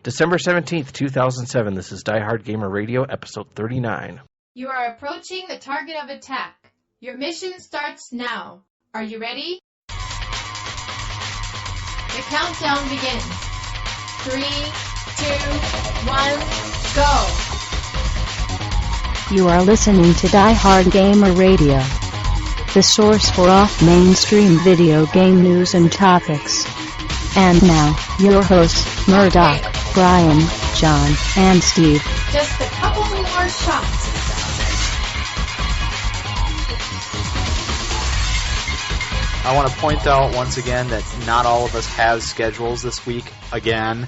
December 17th, 2007. This is Diehard Gamer Radio, episode 39. You are approaching the target of attack. Your mission starts now. Are you ready? The countdown begins. 3, 2, 1, go! You are listening to Diehard Gamer Radio, the source for off-mainstream video game news and topics. And now, your hosts, Murdock, Brian, John, and Steve. Just a couple more shots. I want to point out once again that not all of us have schedules this week. Again.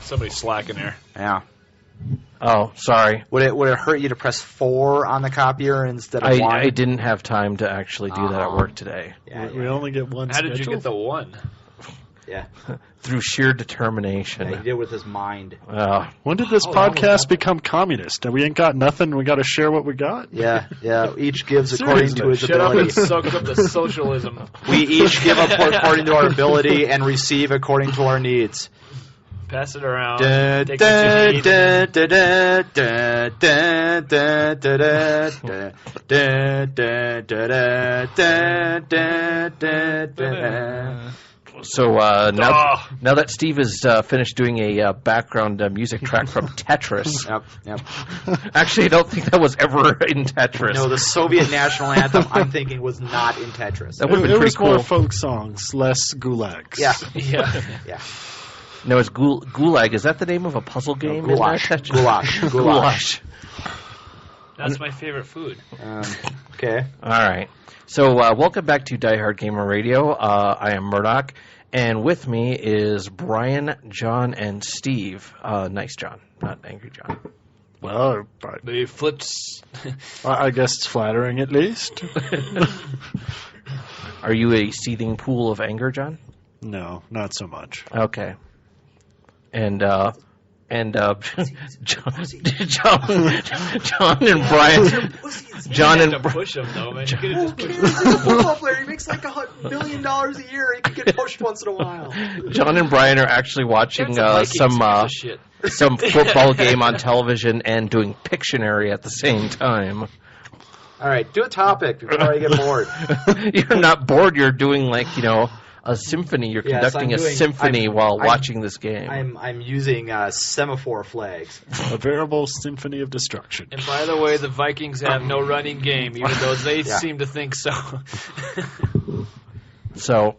Somebody's slacking there. Yeah. Oh, sorry. Would it hurt you to press 4 on the copier instead of 1? I didn't have time to actually do that at work today. Yeah, We only get one How schedule? did you get the 1? Yeah. Through sheer determination. He did it with his mind. When did this podcast become communist? We ain't got nothing. We got to share what we got? Yeah. Each gives according to his Shut up and ability. soak up the socialism. We each give up according to our ability and receive according to our needs. Pass it around. Da, Take da, what you need. da, da, da, da, da, da, da, da, da, da, da, da, da, da. So now that Steve has finished doing a background music track from Tetris. Yep. Actually, I don't think that was ever in Tetris. No, the Soviet national anthem, I'm thinking, was not in Tetris. That would have been It pretty was cool. more folk songs, less gulags. Yeah. Yeah. No, it's Gulag. Is that the name of a puzzle game? Goulash. In Goulash. Goulash. That's my favorite food. Okay. All right. So welcome back to Die Hard Gamer Radio. I am Murdock, and with me is Brian, John, and Steve. Nice John, not Angry John. Well, The flips. I guess it's flattering at least. Are you a seething pool of anger, John? No, not so much. Okay. And John and Brian. John and to push him though, man. You could have just pushed him. He's a football player. He makes like $1 billion a year. He can get pushed once in a while. John and Brian are actually watching That's a Vikings piece of shit. some football game on television and doing Pictionary at the same time. All right, do a topic before I get bored. You're not bored. You're doing a symphony. You're Yes, conducting I'm a doing- symphony I'm- while I'm- watching this game. I'm using semaphore flags. A veritable symphony of destruction. And by the way, the Vikings have no running game, even though they Yeah. seem to think so. So,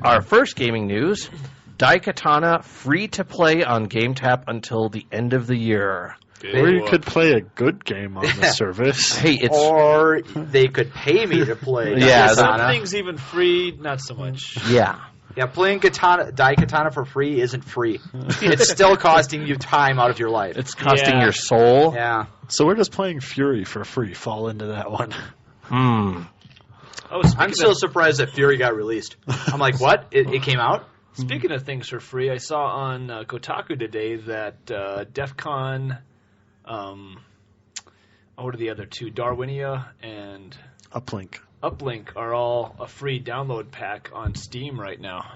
our first gaming news, Daikatana free to play on GameTap until the end of the year. Or you could play a good game on the service. Hey, it's Or they could pay me to play. Yeah, Daikatana. Some things even free, not so much. yeah. Yeah, playing Daikatana for free isn't free. It's still costing you time out of your life. It's costing Yeah. your soul. Yeah. So we're just playing Fury for free. Fall into that one. Oh, I'm still surprised that Fury got released. I'm like, what? It came out? Speaking of things for free, I saw on Kotaku today that DEF CON, what are the other two? Darwinia and Uplink. Uplink are all a free download pack on Steam right now.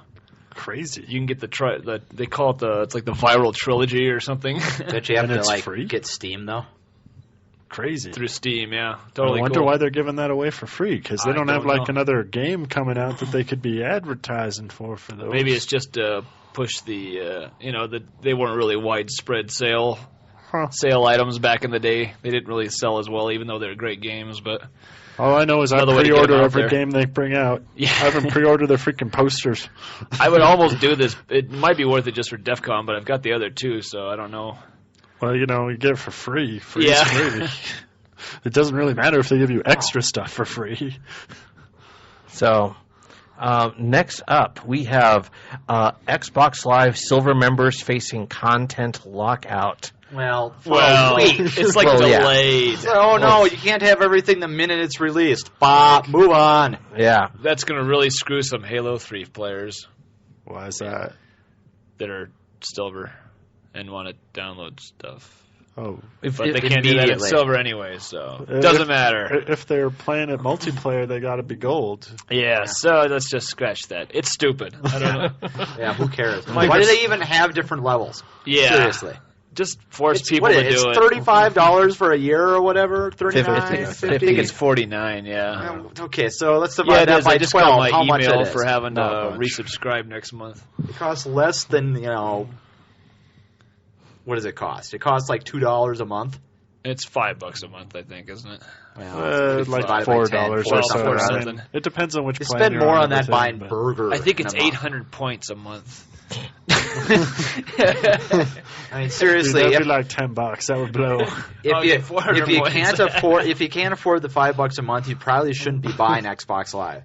Crazy. You can get they call it it's like the viral trilogy or something. That you have And to it's free? get Steam though. Crazy. Through Steam, yeah. I Totally wonder cool. why they're giving that away for free, because they I don't have don't like know. another game coming out that they could be advertising for those. Maybe it's just to push the, they weren't really widespread sale items back in the day. They didn't really sell as well, even though they're great games. But All I know is I Another way to get pre-order them out every there. game they bring out. Yeah. I haven't pre-ordered their freaking posters. I would almost do this. It might be worth it just for DEF CON, but I've got the other two, so I don't know. Well, you get it for free. Free Yeah. is free. It doesn't really matter if they give you extra stuff for free. So, next up, we have Xbox Live Silver members facing content lockout. Well, Well, it's like Well, yeah. delayed. Oh no, you can't have everything the minute it's released. Bob, move on. Yeah. That's going to really screw some Halo 3 players Why is that? that are silver and want to download stuff. Oh, But they can't do that in immediately. silver anyway, so it doesn't matter. If they're playing it multiplayer, they got to be gold. Yeah, so let's just scratch that. It's stupid. I don't know. Yeah, who cares? Mike, Why do it's- they even have different levels? Yeah. Seriously. Just force It's, people what, to it's do it. $35 for a year or whatever? $39, $50. I think it's 49. Yeah. Okay, so let's Yeah, divide it that is. by I just 12. got my How much email it is? for having to Not much. resubscribe next month. It costs less than, what does it cost? It costs like $2 a month. It's $5 a month, I think, isn't it? Well, Like divided by 10, $4 four or something so. or I something. mean, it depends on which They plan spend you're more on on that everything, buying but- burgers. I think it's in a month. 800 points a month. I mean, seriously, That'd if, be like $10. That would blow. Okay, if 400 you points. if you can't afford the $5 a month, you probably shouldn't be buying Xbox Live.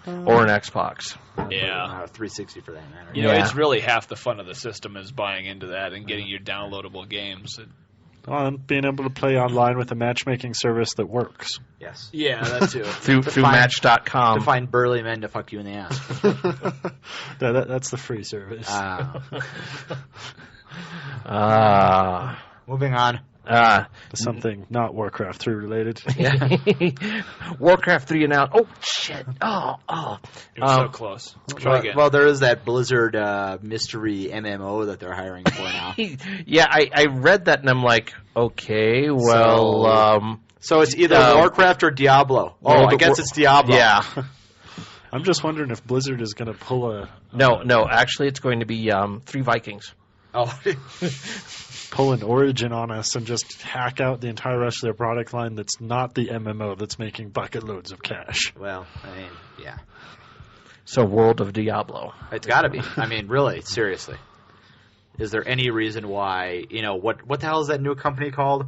Or an Xbox. Yeah. 360 for that matter. You know, Yeah. it's really half the fun of the system is buying into that and getting your downloadable games. On being able to play online with a matchmaking service that works. Yes. Yeah, that too. Through find- Match.com. To find burly men to fuck you in the ass. That's the free service. Moving on. Something not Warcraft 3 related. Warcraft 3 announced. Oh, shit. Oh. You're so close. Try again. Well, there is that Blizzard mystery MMO that they're hiring for now. Yeah, I read that and I'm like, okay, well, So it's either Um, Warcraft or Diablo. Oh, well, I guess it's Diablo. yeah. I'm just wondering if Blizzard is going to pull a No, actually it's going to be 3 Vikings. Oh, pull an Origin on us and just hack out the entire rest of their product line that's not the MMO that's making bucket loads of cash. well, I mean, yeah. So World of Diablo. It's got to be. I mean, really, seriously. Is there any reason why, what the hell is that new company called?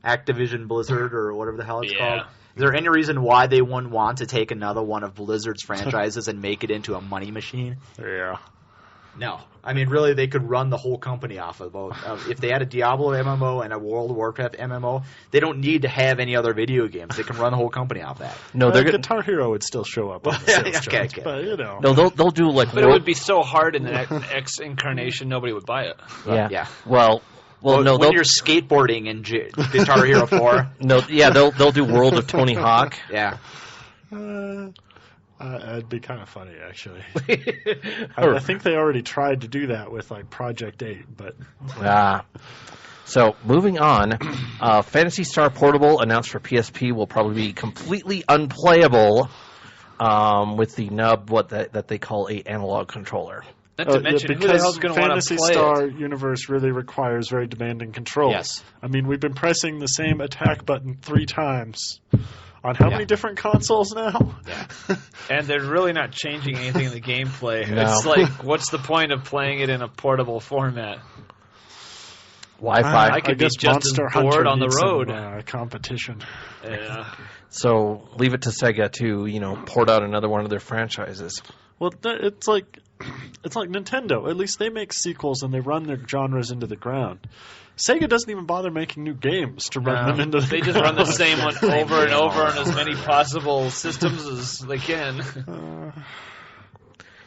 Activision Blizzard or whatever the hell it's called? Is there any reason why they wouldn't want to take another one of Blizzard's franchises and make it into a money machine? Yeah. No. I mean, really, they could run the whole company off of both. If they had a Diablo MMO and a World of Warcraft MMO, they don't need to have any other video games. They can run the whole company off that. No, they're going Guitar Hero would still show up on the sales charts, okay. but No, they'll do like But it would be so hard in the X incarnation, nobody would buy it. Yeah. Yeah. Well, no, when they'll you're skateboarding in Guitar Hero 4, they'll do World of Tony Hawk. yeah. it'd be kind of funny, actually. I think they already tried to do that with like Project 8, but So moving on, Phantasy Star Portable announced for PSP will probably be completely unplayable with the nub that they call a analog controller. Not to mention, who the because hell's going to want to Phantasy play Star it? universe really requires very demanding control. Yes. I mean, we've been pressing the same attack button 3 times. On how many different consoles now? And they're really not changing anything in the gameplay. No. It's like, what's the point of playing it in a portable format? Wi-Fi. I could be guess just Monster as bored Hunter on the needs road. Some, competition. Yeah. So leave it to Sega to port out another one of their franchises. Well, it's like Nintendo. At least they make sequels and they run their genres into the ground. Sega doesn't even bother making new games to run them into the They ground. just run the same one over and over on as many possible systems as they can.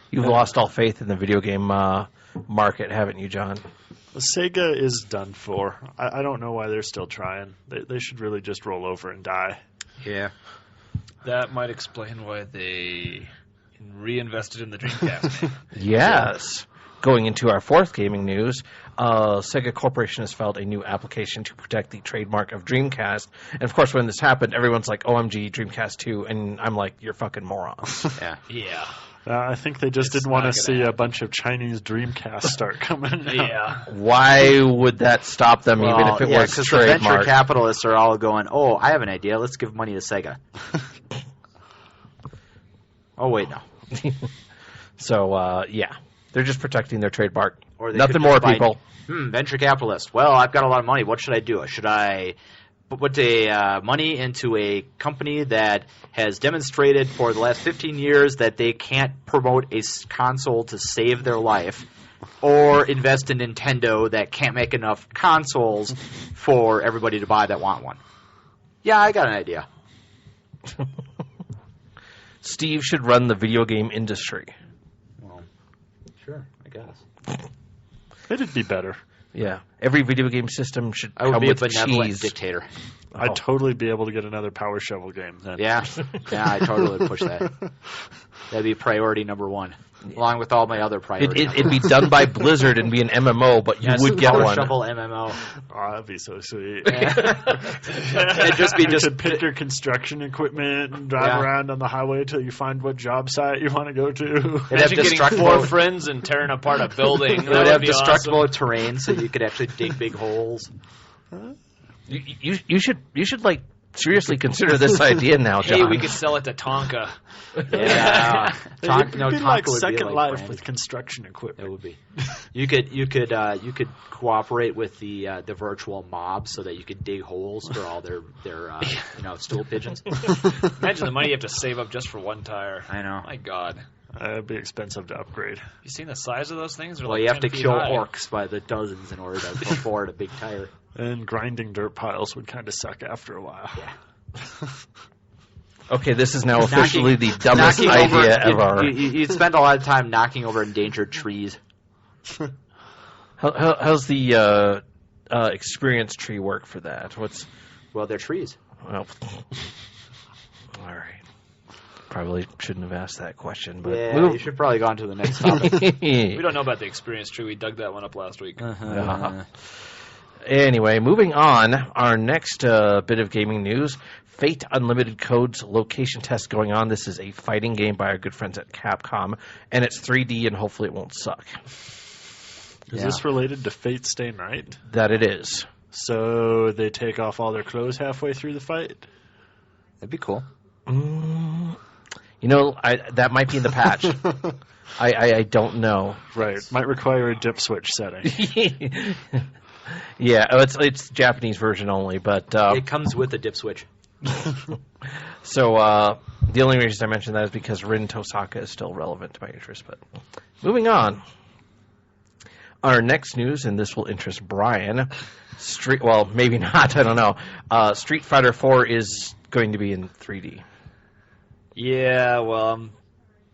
You've lost all faith in the video game market, haven't you, John? Sega is done for. I don't know why they're still trying. They should really just roll over and die. Yeah. That might explain why they reinvested in the Dreamcast. Yes. Going into our fourth gaming news, Sega Corporation has filed a new application to protect the trademark of Dreamcast. And, of course, when this happened, everyone's like, OMG, Dreamcast 2. And I'm like, you're fucking morons. Yeah. Yeah. I think they just It's didn't want to not gonna see a happen. bunch of Chinese Dreamcasts start coming out. Yeah. Why would that stop them, even if it was because the venture trademarked? capitalists are all going, oh, I have an idea. Let's give money to Sega. Oh, wait, no. So, yeah. They're just protecting their trademark. Or they Nothing could more, just buy- people. Venture capitalist. Well, I've got a lot of money. What should I do? Should I put money into a company that has demonstrated for the last 15 years that they can't promote a console to save their life, or invest in Nintendo that can't make enough consoles for everybody to buy that want one? Yeah, I got an idea. Steve should run the video game industry. Well, sure, I guess. It'd be better. Yeah. Every video game system should I would come be a with benevolent cheese. dictator. I'd totally be able to get another Power Shovel game then. Yeah, I totally would push that. That'd be priority number one, along with all my other priorities. It'd be done by Blizzard and be an MMO, but you would get Power one. Shovel MMO. Oh, that'd be so sweet. It'd just be You could pick your construction equipment and drive around on the highway till you find what job site you want to go to. It'd have Imagine getting destructible. 4 friends and tearing apart a building. It would have destructible terrain, so you could actually dig big holes. You should like seriously consider this idea now, John. Hey, we could sell it to Tonka. Yeah, It'd be like Tonka would Second be Life branded. with construction equipment. It would be. You could cooperate with the virtual mob so that you could dig holes for all their stool pigeons. Imagine the money you have to save up just for one tire. I know. My God. It'd be expensive to upgrade. You seen the size of those things? They're Well, like you have 10 to feet kill high. orcs by the dozens in order to afford a big tire. And grinding dirt piles would kind of suck after a while. Yeah. Okay, this is now officially the dumbest Knocking idea over, ever. You'd spend a lot of time knocking over endangered trees. How's the experience tree work for that? Well, they're trees. Well, all right. Probably shouldn't have asked that question, but Yeah, you should probably go on to the next topic. We don't know about the experience tree. We dug that one up last week. Anyway, moving on. Our next bit of gaming news: Fate Unlimited Code's location test going on. This is a fighting game by our good friends at Capcom, and it's 3D, and hopefully it won't suck. Is this related to Fate Stay Night? That it is. So they take off all their clothes halfway through the fight? That'd be cool. You know, that might be in the patch. I don't know. Right. Might require a dip switch setting. Yeah, it's Japanese version only, but It comes with a dip switch. so the only reason I mentioned that is because Rin Tosaka is still relevant to my interest. But moving on, our next news, and this will interest Brian. Well, maybe not. I don't know. Street Fighter 4 is going to be in 3D. Yeah, well, I'm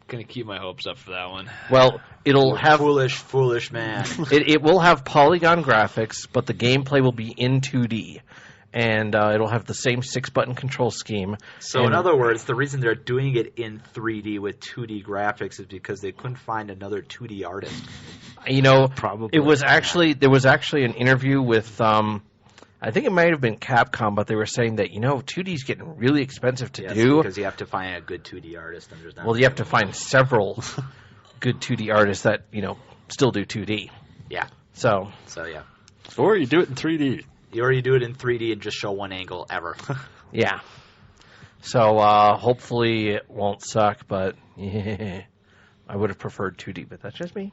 going to keep my hopes up for that one. Well, it'll have Foolish man. it will have polygon graphics, but the gameplay will be in 2D, and it'll have the same 6-button control scheme. So in other words, the reason they're doing it in 3D with 2D graphics is because they couldn't find another 2D artist. You know, Probably. there was actually an interview with I think it might have been Capcom, but they were saying that 2D is getting really expensive to do because you have to find a good 2D artist. And there's not Well, you have to find several good 2D artists that still do 2D. Yeah. So yeah. Or you do it in 3D. Or you do it in 3D and just show one angle ever. yeah. So hopefully it won't suck, but I would have preferred 2D, but that's just me.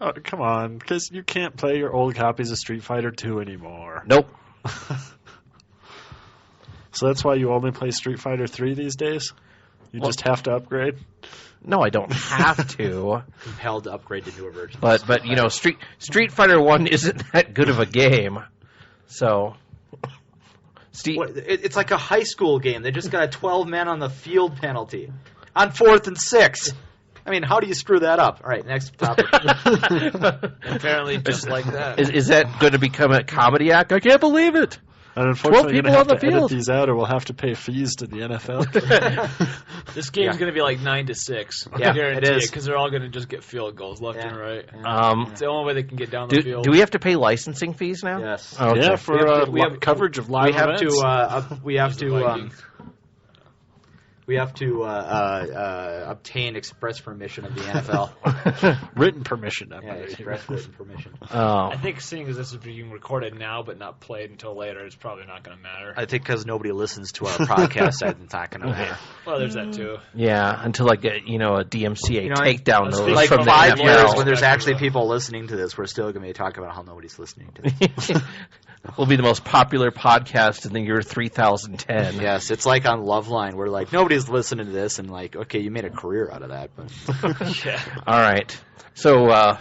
Oh, come on, because you can't play your old copies of Street Fighter 2 anymore. Nope. So that's why you only play Street Fighter 3 these days? You just have to upgrade? No, I don't have to. Compelled to upgrade to newer versions. But Street Fighter 1 isn't that good of a game. So It's like a high school game. They just got a 12 men on the field penalty on 4th and 6. I mean, how do you screw that up? All right, next topic. Apparently, just like that. Is that going to become a comedy act? I can't believe it. And unfortunately, you're people going to on have the to edit field. these out or we'll have to pay fees to the NFL. This game's going to be like 9-6. Yeah, I guarantee it is. because they're all going to just get field goals left and right. It's the only way they can get down the Do field. we have to pay licensing fees now? Yes. Oh, okay. Yeah, for we have- coverage of live We have to obtain express permission of the NFL. written permission. I Yeah, believe. express written permission. Oh. I think seeing as this is being recorded now but not played until later, it's probably not going to matter. I think because nobody listens to our podcast, it's not going to matter. Well, there's that too. Yeah, until I get a DMCA takedown let's notice face Like from the 5 years, NFL. when there's actually people listening to this, we're still going to be talking about how nobody's listening to this. We'll be the most popular podcast in the year 3010. Yes, it's like on Loveline. We're like, nobody's listening to this, and like, okay, you made a career out of that, but Yeah. All right. So,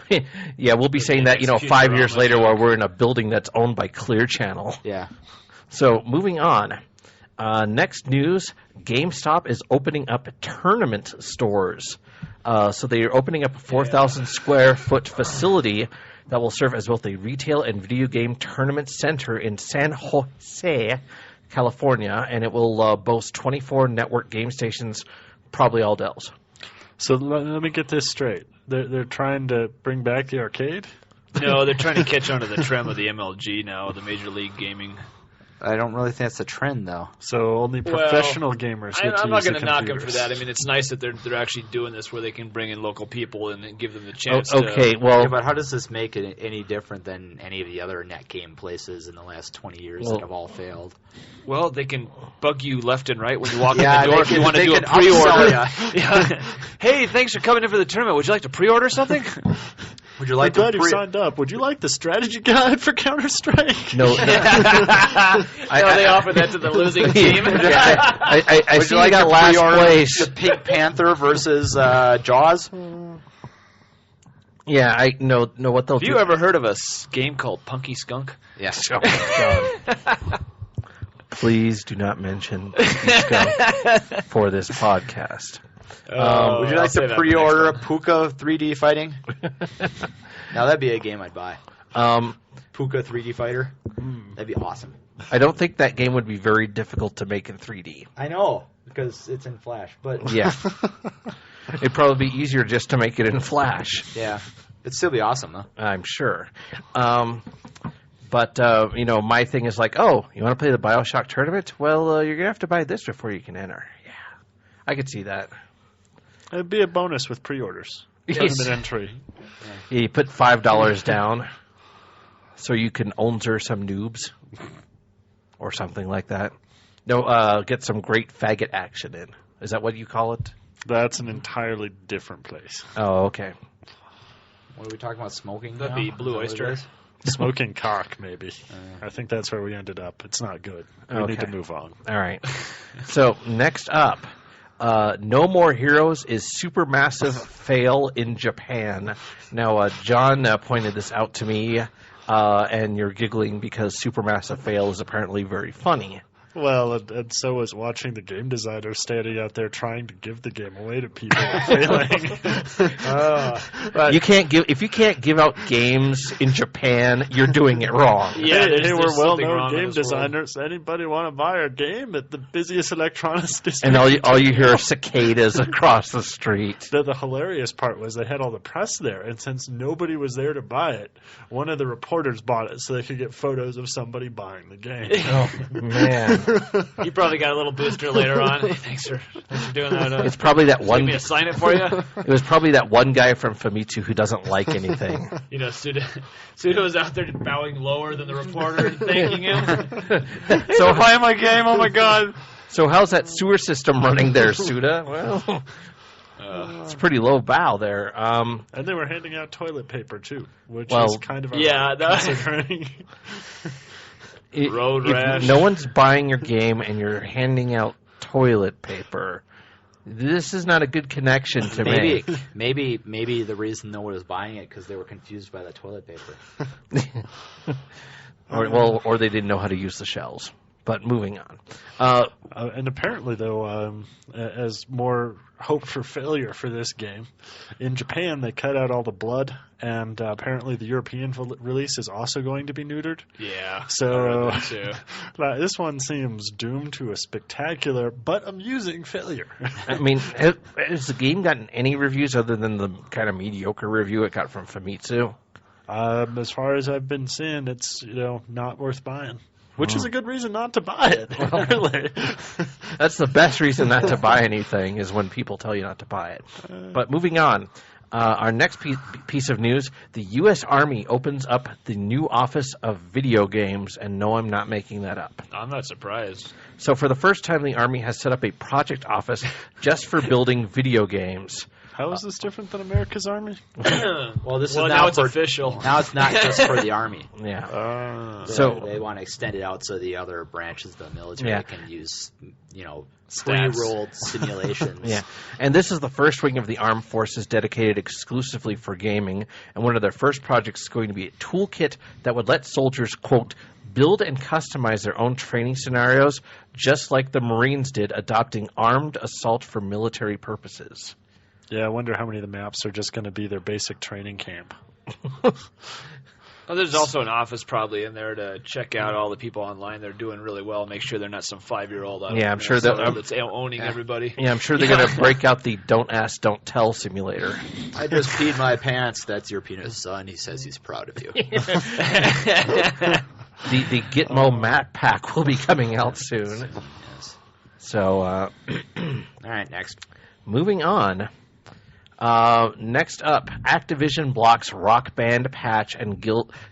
yeah, we'll be saying that, 5 years later while we're in a building that's owned by Clear Channel. yeah. So, moving on. Next news, GameStop is opening up tournament stores. So they are opening up a 4,000 square foot facility that will serve as both a retail and video game tournament center in San Jose, California, and it will boast 24 network game stations, probably all Dells. So let me get this straight. They're trying to bring back the arcade? No, they're trying to catch on to the trend with the MLG now, the Major League Gaming. I don't really think that's a trend, though. So only professional gamers get to I'm not use going to knock them for computers. that. I mean, it's nice that they're actually doing this where they can bring in local people and give them the chance Okay, to... well, Yeah, but how does this make it any different than any of the other net game places in the last 20 years that have all failed? Well, they can bug you left and right when you walk Yeah, in the door they if you can- want to they do a can upsell pre-order. ya. Yeah. Hey, thanks for coming in for the tournament. Would you like to pre-order something? Would you I'm like to glad you signed up. Would you like the strategy guide for Counter-Strike? no. They offer that to the losing team. I Would see you like got to last pre-order place. the Pink Panther versus Jaws? Yeah, I know what they'll Have do. you ever heard of a game called Punky Skunk? Yes. Oh, my God. Please do not mention Skunk for this podcast. Would you like to pre-order a Puka 3D fighting? Now that'd be a game I'd buy. Puka 3D fighter. That'd be awesome. I don't think that game would be very difficult to make in 3D. I know because it's in Flash, but Yeah. It'd probably be easier just to make it in Flash, yeah, it'd still be awesome though. I'm sure. But my thing is like, oh, you want to play the BioShock tournament? Well, you're going to have to buy this before you can enter. Yeah. I could see that. It'd be a bonus with pre-orders. Tournament entry. You put $5 down so you can owner some noobs or something like that. No, get some great faggot action in. Is that what you call it? That's an entirely different place. Oh, okay. What are we talking about? Smoking? That'd now? be Blue Is that what Oyster. it is? Smoking cock, maybe. I think that's where we ended up. It's not good. We need to move on. All right. So next up, No More Heroes is supermassive fail in Japan. Now, John pointed this out to me, and you're giggling because supermassive fail is apparently very funny. Well, and so was watching the game designer standing out there trying to give the game away to people and failing. But if you can't give out games in Japan, you're doing it wrong. Yeah, hey, we're there's something well-known wrong in game this world. designers. Anybody want to buy our game at the busiest electronics district? And all you hear are cicadas across the street. The hilarious part was they had all the press there, and since nobody was there to buy it, one of the reporters bought it so they could get photos of somebody buying the game. Oh man, You probably got a little booster later on. Hey, thanks for doing that. it's probably that Give one. me to sign it for you. It was probably that one guy from Famitsu who doesn't like anything. You know, Suda was out there bowing lower than the reporter and thanking him. So Buy my game, oh my god. So how's that sewer system running there, Suda? Well, it's a pretty low bow there. And they were handing out toilet paper, too, which Well, is kind of yeah, considering. Road if rash. no one's buying your game and you're handing out toilet paper, this is not a good connection to make. Maybe the reason no one was buying it because they were confused by the toilet paper. or they didn't know how to use the shells. But moving on. And apparently, though, as more hope for failure for this game, in Japan they cut out all the blood, and apparently the European release is also going to be neutered. Yeah. So I read that too. this one seems doomed to a spectacular but amusing failure. I mean, has the game gotten any reviews other than the kind of mediocre review it got from Famitsu? As far as I've been seeing, it's not worth buying. Which is a good reason not to buy it, really. That's the best reason not to buy anything is when people tell you not to buy it. But moving on, our next piece of news, the U.S. Army opens up the new Office of Video Games, and no, I'm not making that up. I'm not surprised. So for the first time, the Army has set up a project office just for building video games. How is this different than America's Army? Well, this is now now it's for, official. Now it's not just for the Army. Yeah. So they want to extend it out so the other branches of the military can use, Stats. pre-rolled simulations. Yeah, and this is the first wing of the armed forces dedicated exclusively for gaming, and one of their first projects is going to be a toolkit that would let soldiers, quote, build and customize their own training scenarios, just like the Marines did, adopting armed assault for military purposes. Yeah, I wonder how many of the maps are just going to be their basic training camp. Well, there's also an office probably in there to check out all the people online. They're doing really well. Make sure they're not some 5-year-old out Yeah, I'm sure that's owning everybody. Yeah, I'm sure they're going to break out the Don't Ask, Don't Tell simulator. I just peed my pants. That's your penis, son. He says he's proud of you. The Gitmo map pack will be coming out soon. Yes. So, All right, next. moving on. Next up, Activision blocks Rock Band patch and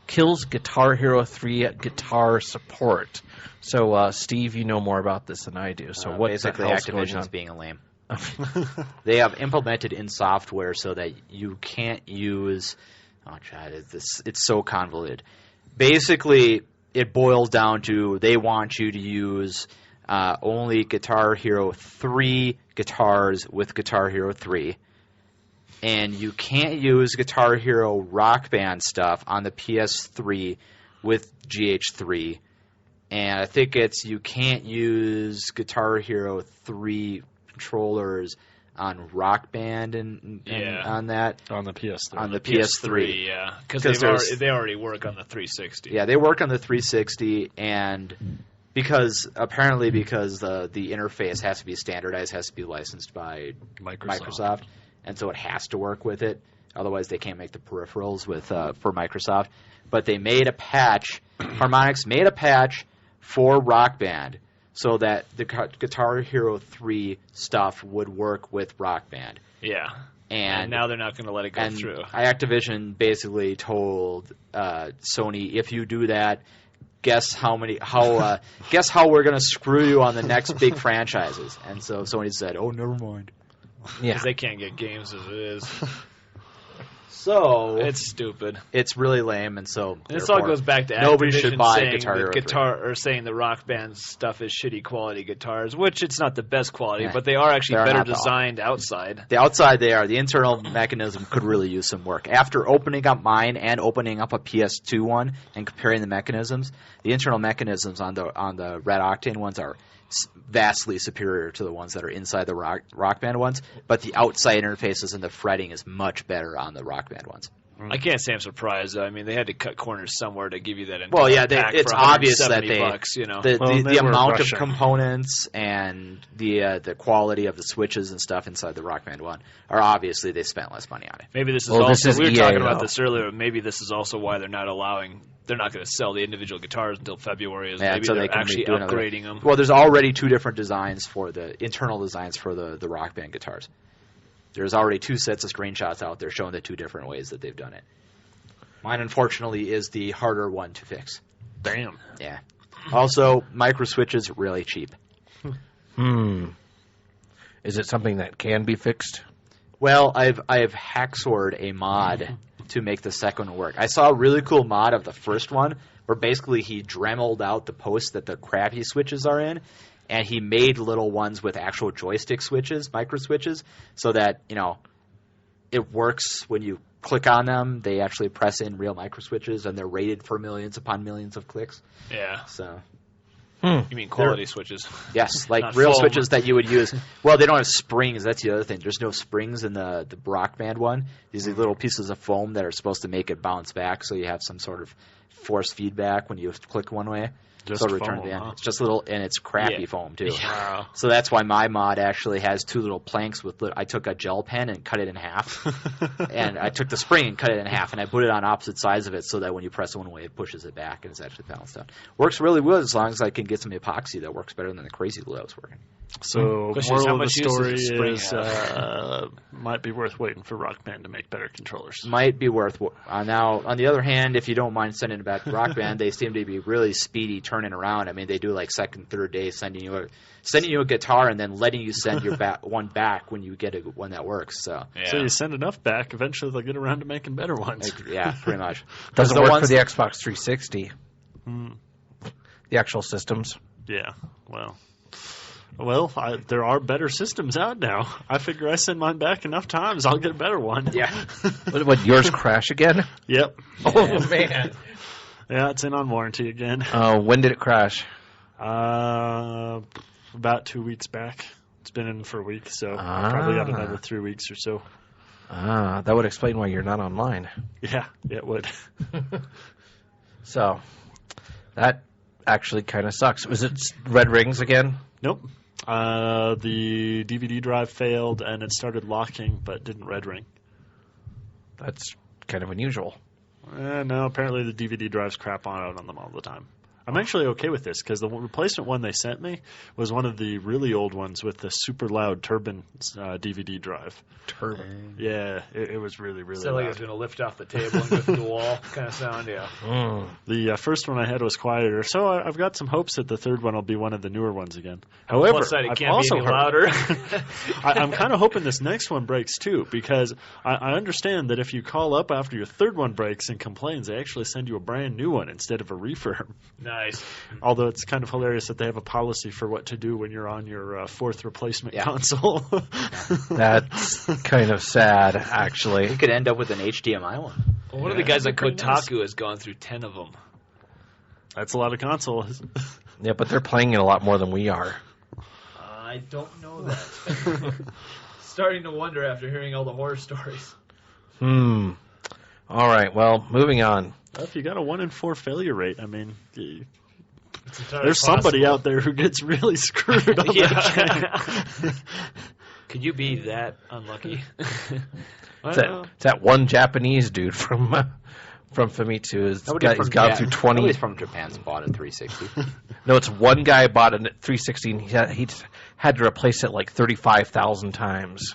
kills Guitar Hero 3 guitar support. So, Steve, you know more about this than I do. So, what basically the hell's going Activision's on? being a lame. They have implemented in software so that you can't use. Oh, God, it's so convoluted. Basically, it boils down to they want you to use only Guitar Hero 3 guitars with Guitar Hero 3. And you can't use Guitar Hero Rock Band stuff on the PS3 with GH3. And I think you can't use Guitar Hero 3 controllers on Rock Band and on that. On the PS3. On the PS3. Yeah. Because they already work on the 360. Yeah, they work on the 360, and because the interface has to be standardized, has to be licensed by Microsoft. And so it has to work with it. Otherwise, they can't make the peripherals for Microsoft. But they made a patch. Harmonix made a patch for Rock Band so that the Guitar Hero 3 stuff would work with Rock Band. Yeah. And now they're not going to let it go through. Activision basically told Sony, if you do that, guess how we're going to screw you on the next big franchises. And so Sony said, oh, never mind. Yeah. Because they can't get games as it is. So it's stupid. It's really lame, and so this all goes back to nobody Activision should buy saying saying the Rock Band stuff is shitty quality guitars, which it's not the best quality, Yeah. but they are actually They're better not designed outside. The outside they are. The internal mechanism could really use some work. After opening up mine and opening up a PS2 one and comparing the mechanisms, the internal mechanisms on the Red Octane ones are vastly superior to the ones that are inside the Rock Band ones, but the outside interfaces and the fretting is much better on the Rock Band ones. I can't say I'm surprised, though. I mean, they had to cut corners somewhere to give you that. Well, yeah, pack it's for obvious that $170, you know. the amount of components and the quality of the switches and stuff inside the Rock Band one are obviously they spent less money on it. Maybe this is Well, also. this is We were EA, talking about though. this earlier. Maybe this is also why they're not going to sell the individual guitars until February. Yeah, Maybe so they're they can actually do another- upgrading them. Well, there's already two different designs for the internal designs for the Rock Band guitars. There's already two sets of screenshots out there showing the two different ways that they've done it. Mine, unfortunately, is the harder one to fix. Damn. Yeah. Also, micro switches really cheap. Is it something that can be fixed? Well, I've hacksored a mod to make the second one work. I saw a really cool mod of the first one where basically he dremeled out the posts that the crappy switches are in, and he made little ones with actual joystick switches, micro switches, so that, it works when you click on them. They actually press in real micro switches, and they're rated for millions upon millions of clicks. Yeah. So, You mean quality switches? yes, like Not real foam. switches that you would use. Well, they don't have springs. That's the other thing. There's no springs in the Rock Band one. These are little pieces of foam that are supposed to make it bounce back, so you have some sort of force feedback when you click one way. Just so it returns foam, the end. huh? It's just little, and it's crappy Yeah. foam too. Wow. So that's why my mod actually has two little planks with. I took a gel pen and cut it in half, and I took the spring and cut it in half, and I put it on opposite sides of it so that when you press one way, it pushes it back, and it's actually balanced out. Works really well as long as I can get some epoxy that works better than the crazy glue I was working. So, Question is, how moral of the much use story does a spring is might be worth waiting for Rock Band to make better controllers. Might be worth. Now, on the other hand, if you don't mind sending it back to Rock Band, they seem to be really speedy turning around. I mean, they do like second, third day sending you a guitar and then letting you send your one back when you get one that works. So Yeah. So you send enough back, eventually they'll get around to making better ones. yeah, pretty much. Doesn't The work ones- for the Xbox 360. The actual systems. Yeah, well, there are better systems out now. I figure I send mine back enough times, I'll get a better one. Yeah. What, yours crash again? Yep. Oh, man. Yeah, it's in on warranty again. When did it crash? About 2 weeks back. It's been in for a week, so I probably got another 3 weeks or so. That would explain why you're not online. Yeah, it would. So, that actually kind of sucks. Was it red rings again? Nope. The DVD drive failed, and it started locking, but didn't red ring. That's kind of unusual. No, apparently the DVD drives crap out on them all the time. I'm actually okay with this because the replacement one they sent me was one of the really old ones with the super loud turbine DVD drive. Turbine. Yeah, it was really, really Sound like loud. it's going to lift off the table and go through the wall kind of sound, yeah. The first one I had was quieter, so I've got some hopes that the third one will be one of the newer ones again. However, Plus side, it I've can't also be any heard, louder. I'm kind of hoping this next one breaks too, because I understand that if you call up after your third one breaks and complains, they actually send you a brand new one instead of a refurb. Nice. Although it's kind of hilarious that they have a policy for what to do when you're on your fourth replacement console. That's kind of sad, actually. You could end up with an HDMI one. Well, one of the guys at pretty Kotaku nice. has gone through 10 of them. That's a lot of consoles. Yeah, but they're playing it a lot more than we are. I don't know that. Starting to wonder after hearing all the horror stories. All right, well, moving on. Well, if you got a 1 in 4 failure rate, I mean, It's entirely there's somebody possible. out there who gets really screwed on that game. Could you be that unlucky? It's that one Japanese dude from Famitsu. He's gone through 20. Nobody's from Japan's bought a 360. No, it's one guy bought a 360 and he had to replace it like 35,000 times.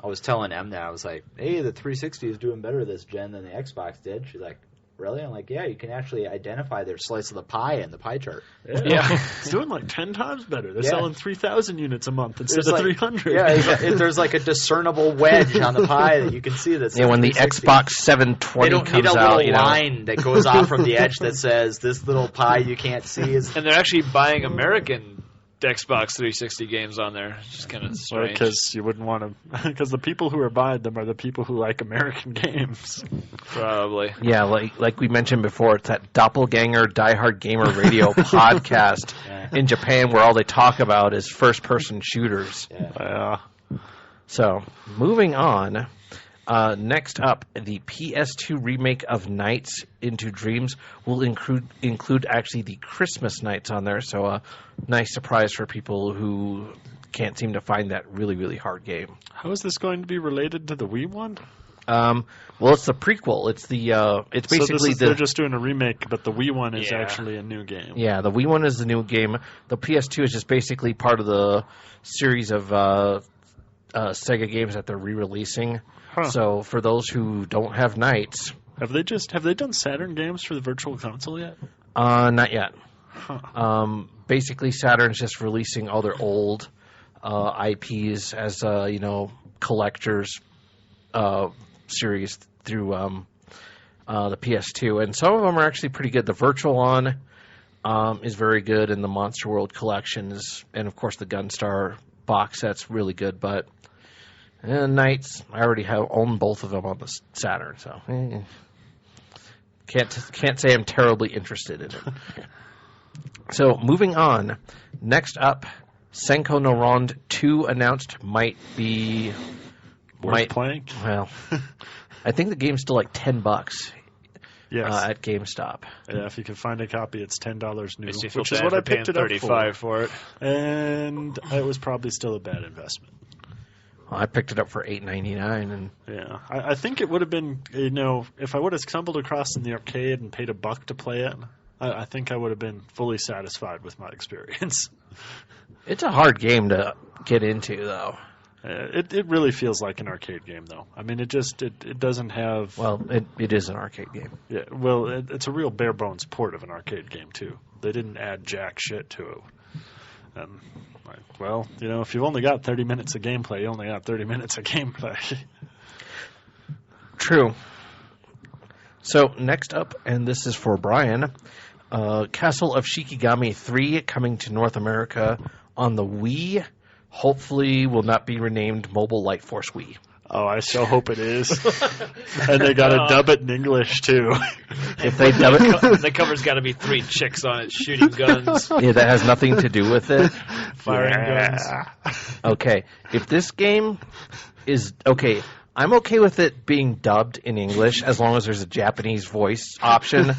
I was telling Em that. I was like, hey, the 360 is doing better this gen than the Xbox did. She's like, really? I'm like, yeah, you can actually identify their slice of the pie in the pie chart. Yeah. It's doing like 10 times better. They're selling 3,000 units a month instead There's of like, 300. Yeah, there's like a discernible wedge on the pie that you can see. That's Yeah, when the 360. Xbox 720 They don't comes need a out, little line that goes off from the edge that says this little pie you can't see is. And they're actually buying American Xbox 360 games on there. It's just kind of strange. Because you wouldn't want to. Because the people who are buying them are the people who like American games. Probably. Yeah, like we mentioned before, it's that Doppelganger Diehard Gamer Radio podcast in Japan where all they talk about is first-person shooters. So, moving on. Next up, the PS2 remake of Nights into Dreams will include actually the Christmas nights on there. So a nice surprise for people who can't seem to find that really, really hard game. How is this going to be related to the Wii one? Well, it's the prequel. It's it's basically they're just doing a remake, but the Wii one is Yeah. actually a new game. Yeah, the Wii one is the new game. The PS2 is just basically part of the series of Sega games that they're re-releasing. Huh. So for those who don't have Nights, Have they done Saturn games for the Virtual Console yet? not yet. Huh. Basically, Saturn's just releasing all their old IPs as collectors series through the PS2, and some of them are actually pretty good. The Virtual On is very good, and the Monster World collections, and of course the Gunstar box set's really good. But Knights, I already own both of them on the Saturn, so can't say I'm terribly interested in it. So moving on, next up, Senko no Ronde 2 announced might be Playing? Well, I think the game's still like $10 Yes. at GameStop. Yeah, if you can find a copy, it's $10 new, Makes me feel which is bad what for I picked it paying up $35 for it. And it was probably still a bad investment. Well, I picked it up for $8.99, and Yeah, I think it would have been, if I would have stumbled across in the arcade and paid $1 to play it, I think I would have been fully satisfied with my experience. it's a hard game to get into, though. It really feels like an arcade game, though. I mean, it doesn't have. Well, it is an arcade game. Yeah, well, it's a real bare bones port of an arcade game too. They didn't add jack shit to it. Well, if you've only got 30 minutes of gameplay, you only got 30 minutes of gameplay. True. So next up, and this is for Brian, Castle of Shikigami 3 coming to North America on the Wii. Hopefully will not be renamed Mobile Light Force Wii. Oh, I so hope it is. And they got to dub it in English too. If they dub it, The cover's got to be 3 chicks on it shooting guns, yeah, that has nothing to do with it. firing guns. Okay, if this game is okay, I'm okay with it being dubbed in English as long as there's a Japanese voice option,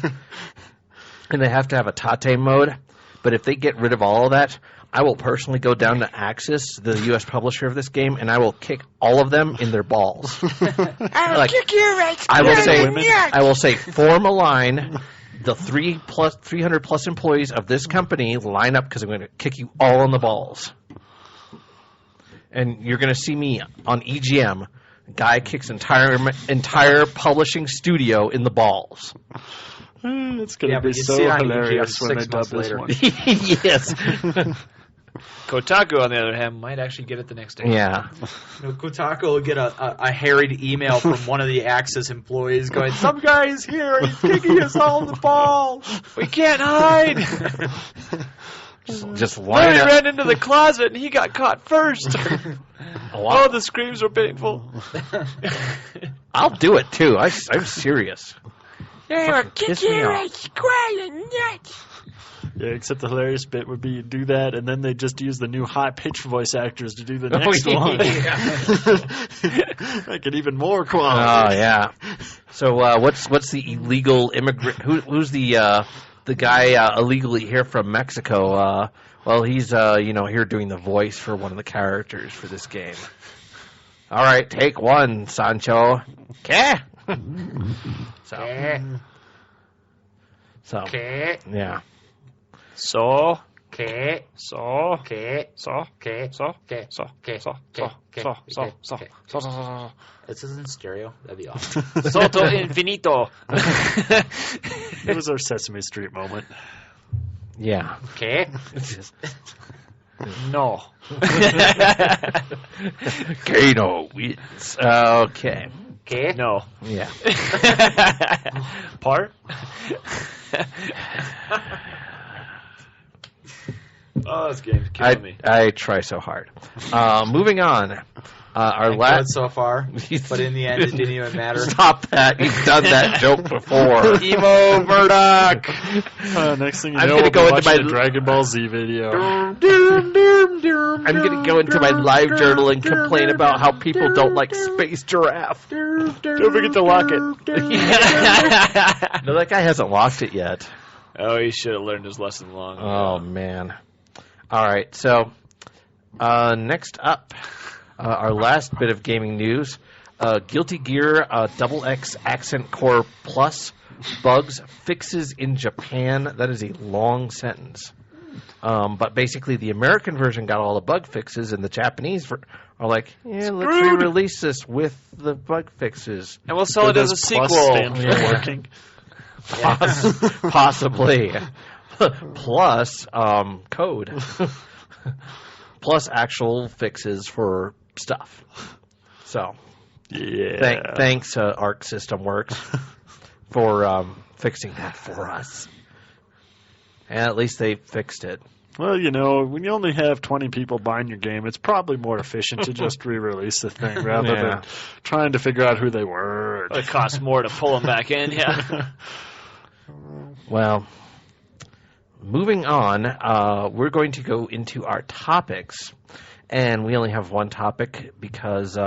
and they have to have a tate mode. But if they get rid of all of that, I will personally go down to Axis, the U.S. publisher of this game, and I will kick all of them in their balls. I'll kick your ass. I will say, form a line. The 300 plus employees of this company line up because I'm going to kick you all in the balls. And you're going to see me on EGM. Guy kicks entire publishing studio in the balls. It's going to be you so see it on hilarious EGM when they 6 dub months this later. one. Yes. Kotaku, on the other hand, might actually get it the next day. Yeah. Kotaku will get a harried email from one of the Axis employees going, "Some guy's here, he's kicking us all in the balls. We can't hide. Just line Larry up. ran into the closet and he got caught first. Oh, the screams were painful. I'll do it too. I'm serious. I'll Piss kick me your off. ass square in the nuts. Yeah, except the hilarious bit would be you do that, and then they just use the new high-pitched voice actors to do the next one. Make it even more quality. Oh yeah. So what's the illegal immigrant? Who's the guy illegally here from Mexico? Well, he's here doing the voice for one of the characters for this game. All right, take one, Sancho. Okay. So yeah. So, Okay. so, Okay. so, Okay. so, Okay. so, Okay. so, Okay. so, so, Okay. so, Okay. so, so, so, This is in stereo. That'd be awesome. Soto infinito. It was our Sesame Street moment. Yeah. Okay. No. Kano wins. Okay. Okay. No. Yeah. Part? Oh, this game's killing me. I try so hard. Moving on. Our Good last. so far, but in the end, it didn't even matter. Stop that! You've done that joke before. Emo Murdock. Next thing you I'm know, gonna we'll go be into watching my- a Dragon Ball Z video. I'm gonna go into my live journal and complain about how people don't like Space Giraffe. Don't forget to lock it. No, that guy hasn't locked it yet. Oh, he should have learned his lesson long ago. Oh man! All right, so next up, our last bit of gaming news: Guilty Gear Double X Accent Core Plus bugs fixes in Japan. That is a long sentence, but basically the American version got all the bug fixes, and the Japanese are like, yeah, let's Screwed. re-release this with the bug fixes. And we'll sell it as a Does plus sequel. stand for Yeah. working? Possibly. Plus code. Plus actual fixes for stuff. So, Yeah. thanks, Arc System Works, for fixing that for us. And at least they fixed it. Well, when you only have 20 people buying your game, it's probably more efficient to just re-release the thing rather Yeah. than trying to figure out who they were. It costs more to pull them back in, yeah. Well, moving on, we're going to go into our topics. And we only have one topic because,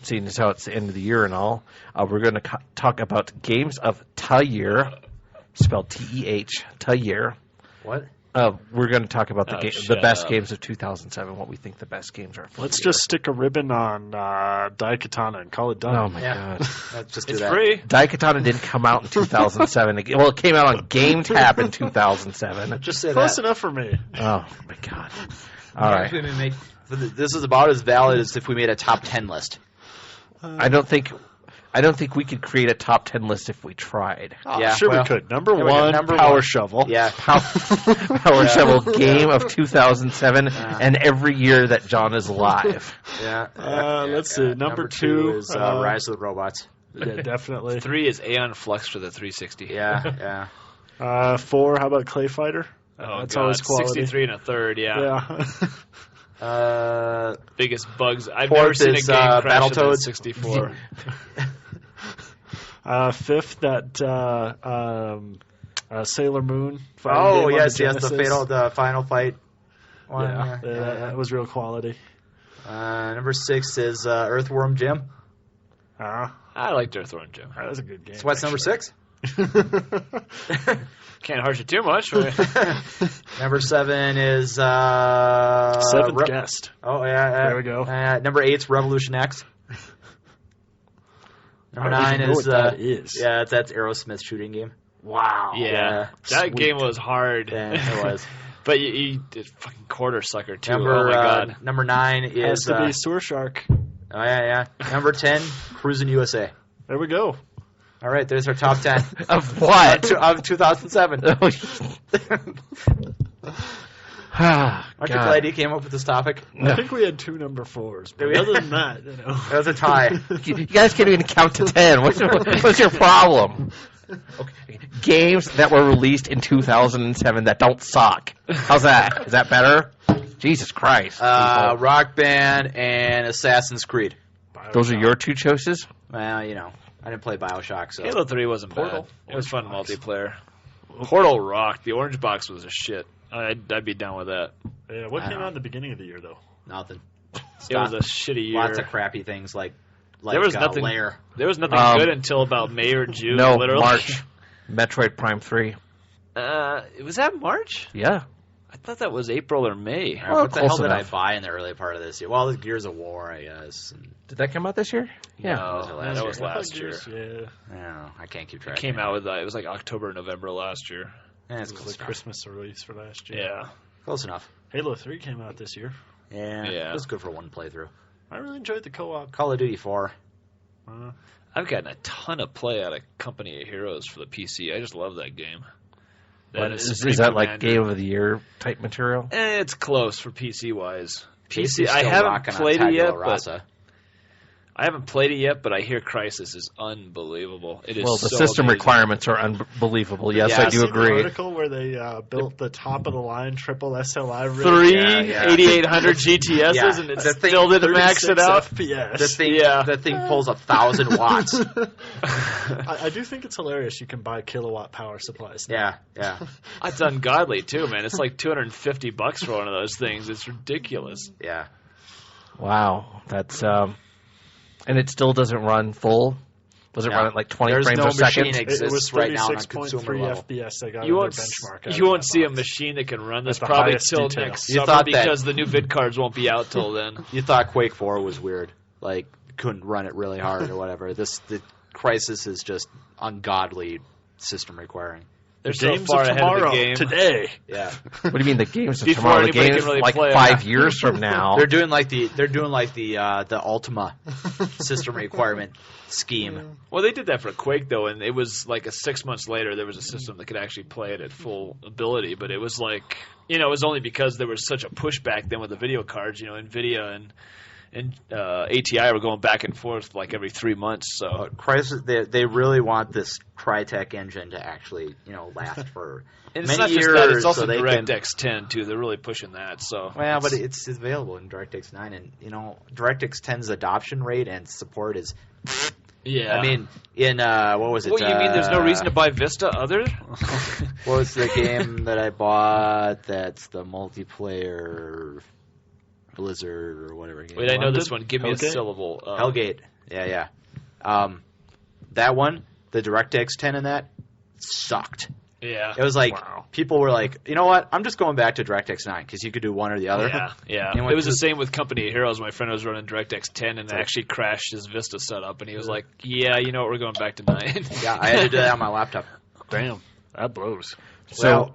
seeing as how it's the end of the year and all, we're going to talk about Games of TEH YEAR, spelled T-E-H, TEH YEAR. What? We're going to talk about the shut best up. games of 2007, what we think the best games are. For Let's the just stick a ribbon on Daikatana and call it year. done. Oh my god. Let's just do It's that. free. Daikatana didn't come out in 2007. Well, it came out on GameTap in 2007. Just say Close that. enough for me. Oh my god. All right. This is about as valid as if we made a top 10 list. I don't think we could create a top 10 list if we tried. Yeah, Sure well, we could. Number we could. one, Number Power one. Shovel. Yeah. Power Shovel game of 2007 and every year that John is alive. Yeah. Let's see. Number two is Rise of the Robots. Yeah, definitely. 3 is Aeon Flux for the 360. Yeah, yeah. 4, how about Clay Fighter? Oh, That's God. always quality. 63 and a third, yeah. Yeah. Biggest bugs. I've Fourth never seen a is, game crash in the Battletoads. 64. Fifth, that Sailor Moon. fighting Oh, game on yes, the yes, Genesis. the final fight one. Yeah, that was real quality. Number 6 is Earthworm Jim. Ah, I liked Earthworm Jim. that was a good game. So what's number 6? Can't hurt you too much. Number 7 is... Seventh guest. Oh, yeah. There we go. Number 8's Revolution X. Number I don't 9 even know is... what that is. Yeah, that's Aerosmith's shooting game. Wow. Yeah. That Sweet. game was hard. Yeah, it was. But you did fucking quarter sucker, too. Number, oh, my God. Number 9 Has is... to be Sewer Shark. Oh, yeah. Number 10, Cruisin' USA. There we go. All right, there's our top 10. Of what? Of 2007. Aren't you glad you came up with this topic? I think we had 2 number 4s, but other than that, you know. That was a tie. You guys can't even count to 10. What's your problem? Okay. Games that were released in 2007 that don't suck. How's that? Is that better? Jesus Christ. Rock Band and Assassin's Creed. Those are your 2 choices? Well, you know, I didn't play Bioshock, so... Halo 3 wasn't Portal. bad. It was fun multiplayer. Portal rocked. The orange box was a shit. I'd be down with that. Yeah, what came out in the beginning of the year, though? Nothing. It was a shitty year. Lots of crappy things like there was nothing. Lair. There was nothing good until about May or June. No, literally. March. Metroid Prime 3. Was that March? Yeah. I thought that was April or May. Right, what the hell close did I enough. buy in the early part of this year? Well, the Gears of War, I guess. And, Did that come out this year? Yeah. No, Was it last that year? was last year. Yeah. I don't know. I can't keep track. It came out with it was like October, November last year. It's It was close the enough. Christmas release for last year. Yeah. Close enough. Halo 3 came out this year. Yeah. Yeah. It was good for one playthrough. I really enjoyed the co-op. Call of Duty 4. I've gotten a ton of play out of Company of Heroes for the PC. I just love that game. That Is that like Game of the Year type material? It's close for PC wise. Casey's I still haven't rocking on played it yet, Tabula but Rasa. I hear Crysis is unbelievable. It is Well, the so system amazing. requirements are unbelievable. Yes, Yeah, I I've do See the agree. article where they built the top of the line triple SLI rig? 3 Yeah. 8800 GTSs, Yeah. and it The thing- still didn't max it 36 out. FPS. The thing pulls 1,000 watts. I do think it's hilarious you can buy kilowatt power supplies now. Yeah. It's ungodly too, man. It's like $250 for one of those things. It's ridiculous. Yeah. Wow. That's and it still doesn't run full. Does it No. run at like 20 There's frames no a second? machine It was exists right now on a 36.3 consumer level. FPS they got You in won't, their benchmark. out you of won't that see a box. machine that can run this At the probably highest till detail. next You summer thought that- because the new vid cards won't be out till then. You thought Quake 4 was weird. Like, couldn't run it really hard or whatever. The Crisis is just ungodly system requiring. They're The so games far of ahead tomorrow, of the game. today. Yeah. What do you mean the games of Before tomorrow? The anybody games can really like play 5 years from now. They're doing like the Ultima system requirement scheme. Well, they did that for Quake, though, and it was like 6 months later there was a system that could actually play it at full ability, but it was like, it was only because there was such a pushback then with the video cards, NVIDIA and ATI were going back and forth like every 3 months, so... Crisis, they really want this Crytek engine to actually, last for And it's many not years. just that, it's also so they can, DirectX 10, too. They're really pushing that, so... Well, but it's available in DirectX 9, and, DirectX 10's adoption rate and support is... Yeah. I mean, in, what was it? What, you mean there's no reason to buy Vista other? What was the game that I bought that's the multiplayer Blizzard or whatever game? Wait, I know this one. Give me a Hellgate? syllable. Hellgate. Yeah. That one, the DirectX 10 in that, sucked. Yeah. It was like, Wow. people were like, you know what? I'm just going back to DirectX 9 because you could do one or the other. Yeah. And It went was to- the same with Company of Heroes. My friend was running DirectX 10 and actually crashed his Vista setup, and he was like, yeah, you know what, we're going back to 9. Yeah, I had to do that on my laptop. Damn, that blows. So,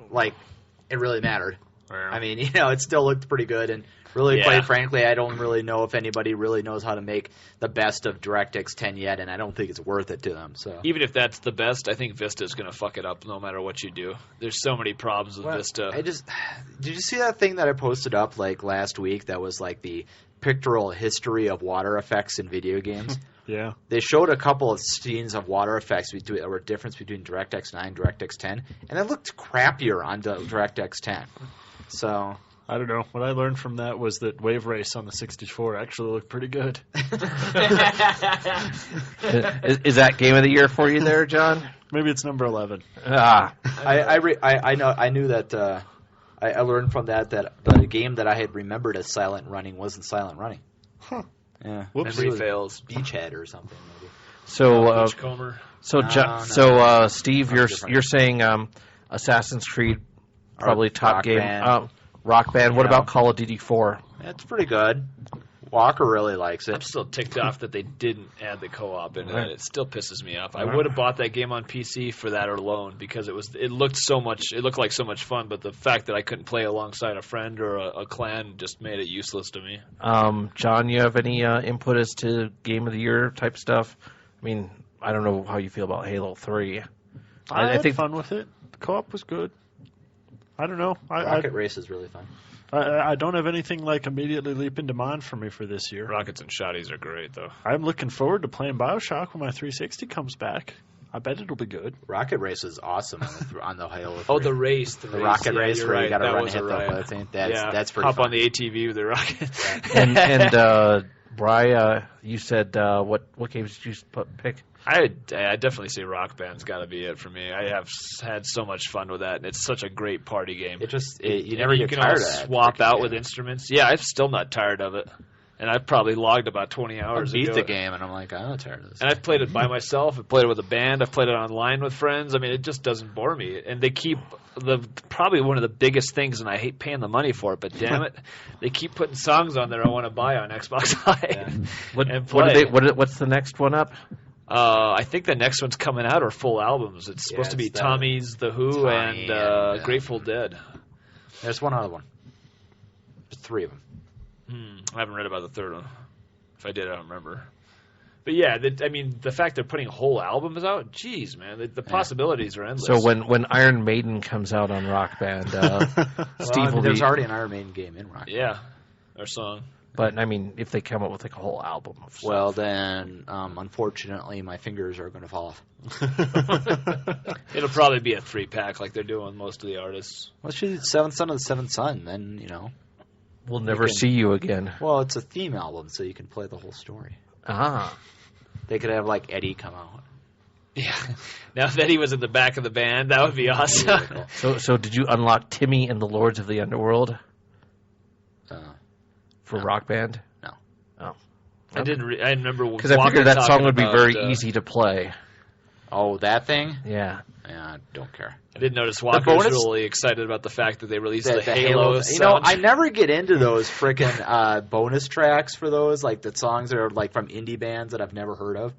it really mattered. Wow. I mean, it still looked pretty good, and really, Yeah. quite frankly, I don't really know if anybody really knows how to make the best of DirectX 10 yet, and I don't think it's worth it to them. So, Even if that's the best, I think Vista's going to fuck it up no matter what you do. There's so many problems with Vista. Did you see that thing that I posted up last week that was like the pictorial history of water effects in video games? Yeah. They showed a couple of scenes of water effects that were difference between DirectX 9 and DirectX 10, and it looked crappier on the DirectX 10. So, I don't know. What I learned from that was that Wave Race on the 64 actually looked pretty good. Is that Game of the Year for you there, John? Maybe it's number 11. Ah. I knew that I learned from that the game that I had remembered as silent running wasn't silent running. Yeah. Whoops. Memory fails. Beachhead or something, maybe. So, Beachcomber. No. Steve, That's different. you're saying Assassin's Creed probably top Rock game. Band. Rock Band. What Yeah. about Call of Duty 4? It's pretty good. Walker really likes I'm it. still ticked off that they didn't add the co-op in it. Right. It still pisses me off. I would have bought that game on PC for that alone because it looked like so much fun, but the fact that I couldn't play alongside a friend or a clan just made it useless to me. John, you have any input as to Game of the Year type stuff? I mean, I don't know how you feel about Halo 3. I had fun with it. The co-op was good. I don't know. Rocket Race is really fun. I don't have anything like immediately leap into mind for me for this year. Rockets and shotties are great, though. I'm looking forward to playing BioShock when my 360 comes back. I bet it'll be good. Rocket Race is awesome on the Halo 3. Oh, the race. The rocket race you're where right. you got to That run was and hit a the ride. other thing. That's pretty Hop fun. on the ATV with the rocket. and Bri, you said what games did you pick? I definitely say Rock Band's got to be it for me. I have had so much fun with that, and it's such a great party game. You never you get can tired all of that. swap freaking out game. with instruments. Yeah, I'm still not tired of it, and I've probably logged about 20 I hours. beat into the it. game, and I'm like, I'm not tired of this. And I've played it by myself. I've played it with a band. I've played it online with friends. I mean, it just doesn't bore me. And they keep probably one of the biggest things, and I hate paying the money for it, but damn it, they keep putting songs on there I want to buy on Xbox Live and play. What's the next one up? I think the next one's coming out, or full albums. It's supposed to be it's Tommy's The Who Tommy and Grateful Dead. There's one other one. There's 3 of them. I haven't read about the third one. If I did, I don't remember. But yeah, the fact they're putting whole albums out, geez, man, the possibilities are endless. So when Iron Maiden comes out on Rock Band, Steve will be. There's already an Iron Maiden game in Rock. Yeah, our song. But I mean, if they come up with like a whole album of stuff. Well, then, unfortunately, my fingers are going to fall off. It'll probably be a 3-pack like they're doing with most of the artists. Let's do the Seventh Son of the Seventh Son, then, we'll never see you again. Well, it's a theme album, so you can play the whole story. Ah. They could have, like, Eddie come out. Yeah. Now if Eddie was in the back of the band, that would be awesome. So did you unlock Timmy and the Lords of the Underworld for Rock Band? No. Oh. I didn't. I remember Because I figured that song would be very easy to play. Oh, that thing? Yeah. Yeah, I don't care. I did notice Walker was really excited about the fact that they released the Halo sound. I never get into those frickin' bonus tracks for those, like the songs that are like from indie bands that I've never heard of.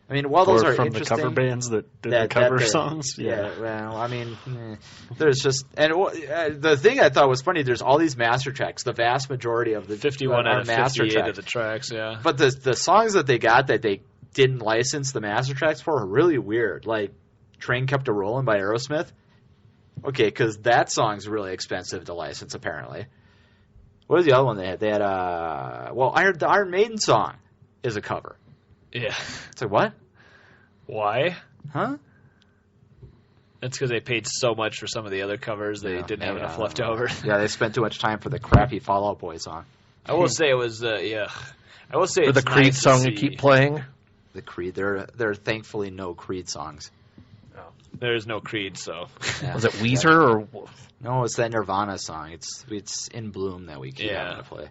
I mean, while those Or are from the interesting, cover bands that did the cover songs. Yeah, well, I mean, there's just the thing I thought was funny. There's all these master tracks. The vast majority of the 51 out are of master 58 tracks. of the tracks. Yeah, But the songs that they got that they didn't license the master tracks for are really weird. Like "Train Kept a Rollin' by Aerosmith. Okay, because that song's really expensive to license apparently. What was the other one they had? They had the Iron Maiden song is a cover. yeah. It's like, what? Why? Huh? That's because they paid so much for some of the other covers. They didn't have enough left over. Yeah, they spent too much time for the crappy Fall Out Boy song. I will say it was. I will say For it's the Creed nice to song you see. keep playing? The Creed. There are thankfully no Creed songs. There's no Creed, so Yeah. Was it Weezer or? No, it's that Nirvana song. It's In Bloom that we keep Yeah. having to play.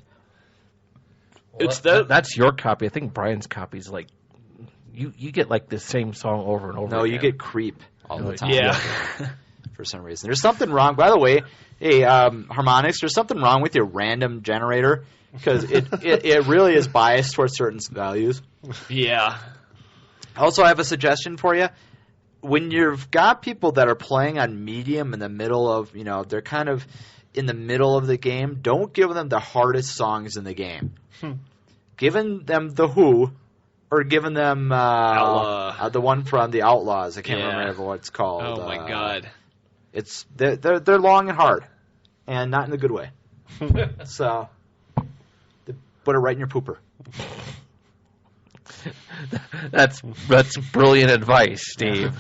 it's That's your copy. I think Brian's copy is like you get like the same song over and over. No, you again. get Creep all the No, time. yeah. For some reason. There's something wrong. By the way, hey, Harmonix, there's something wrong with your random generator because it really is biased towards certain values. Yeah. Also, I have a suggestion for you. When you've got people that are playing on medium in the middle of, they're kind of in the middle of the game, don't give them the hardest songs in the game. Giving them The Who or giving them Outlaw. the one from the Outlaws. I can't Yeah. remember what it's called. Oh my God. It's they're long and hard, and not in a good way. So, put it right in your pooper. That's brilliant advice, Steve.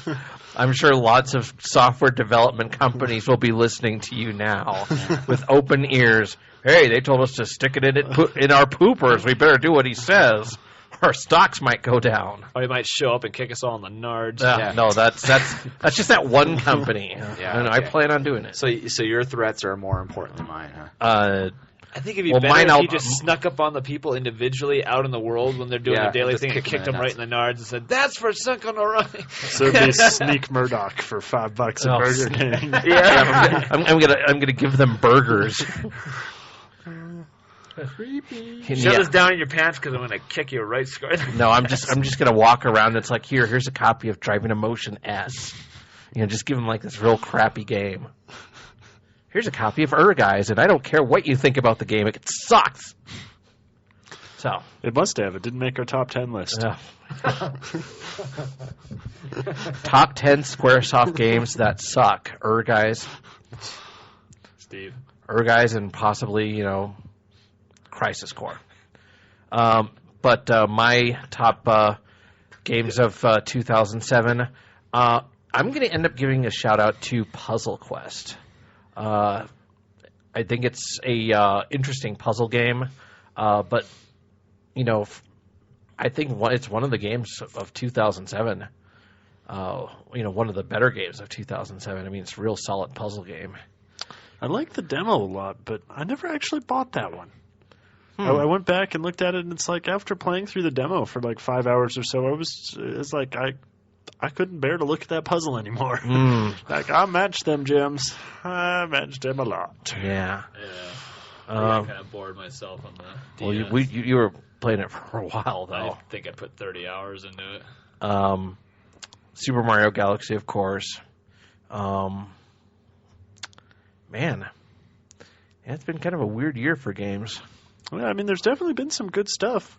I'm sure lots of software development companies will be listening to you now with open ears. Hey, they told us to stick it in our poopers. We better do what he says. Our stocks might go down. Or he might show up and kick us all in the nards. No, that's just that one company. Yeah, and I okay. plan on doing it. So your threats are more important than mine, huh? I think it'd be Well, better mine if you just snuck up on the people individually out in the world when they're doing Yeah, the daily just thing and kick them kicked in them the right in the nards and said, "That's for suck on the right." So it'd be sneak Murdock for $5 at Burger King. Yeah, I'm gonna give them burgers. Creepy. Shove this down in your pants because I'm going to kick you right square. No, I'm just gonna walk around. It's like here's a copy of Driving Emotion S. Just give them like this real crappy game. Here's a copy of Guys, and I don't care what you think about the game. It sucks. So It must have. It didn't make our top 10 list. Top 10 Squaresoft games that suck. Guys, Steve. Guys, and possibly Crisis Core. But my top games of 2007, I'm going to end up giving a shout out to Puzzle Quest. I think it's a interesting puzzle game, but I think it's one of the games of 2007. One of the better games of 2007. I mean, it's a real solid puzzle game. I like the demo a lot, but I never actually bought that one. I went back and looked at it, and it's like after playing through the demo for like 5 hours or so, it's like I couldn't bear to look at that puzzle anymore. Like, I matched them, Gems. I matched them a lot. Yeah. I got kind of bored myself on the DS. Well, you were playing it for a while, though. I think I put 30 hours into it. Super Mario Galaxy, of course. Man, it's been kind of a weird year for games. Well, I mean, there's definitely been some good stuff.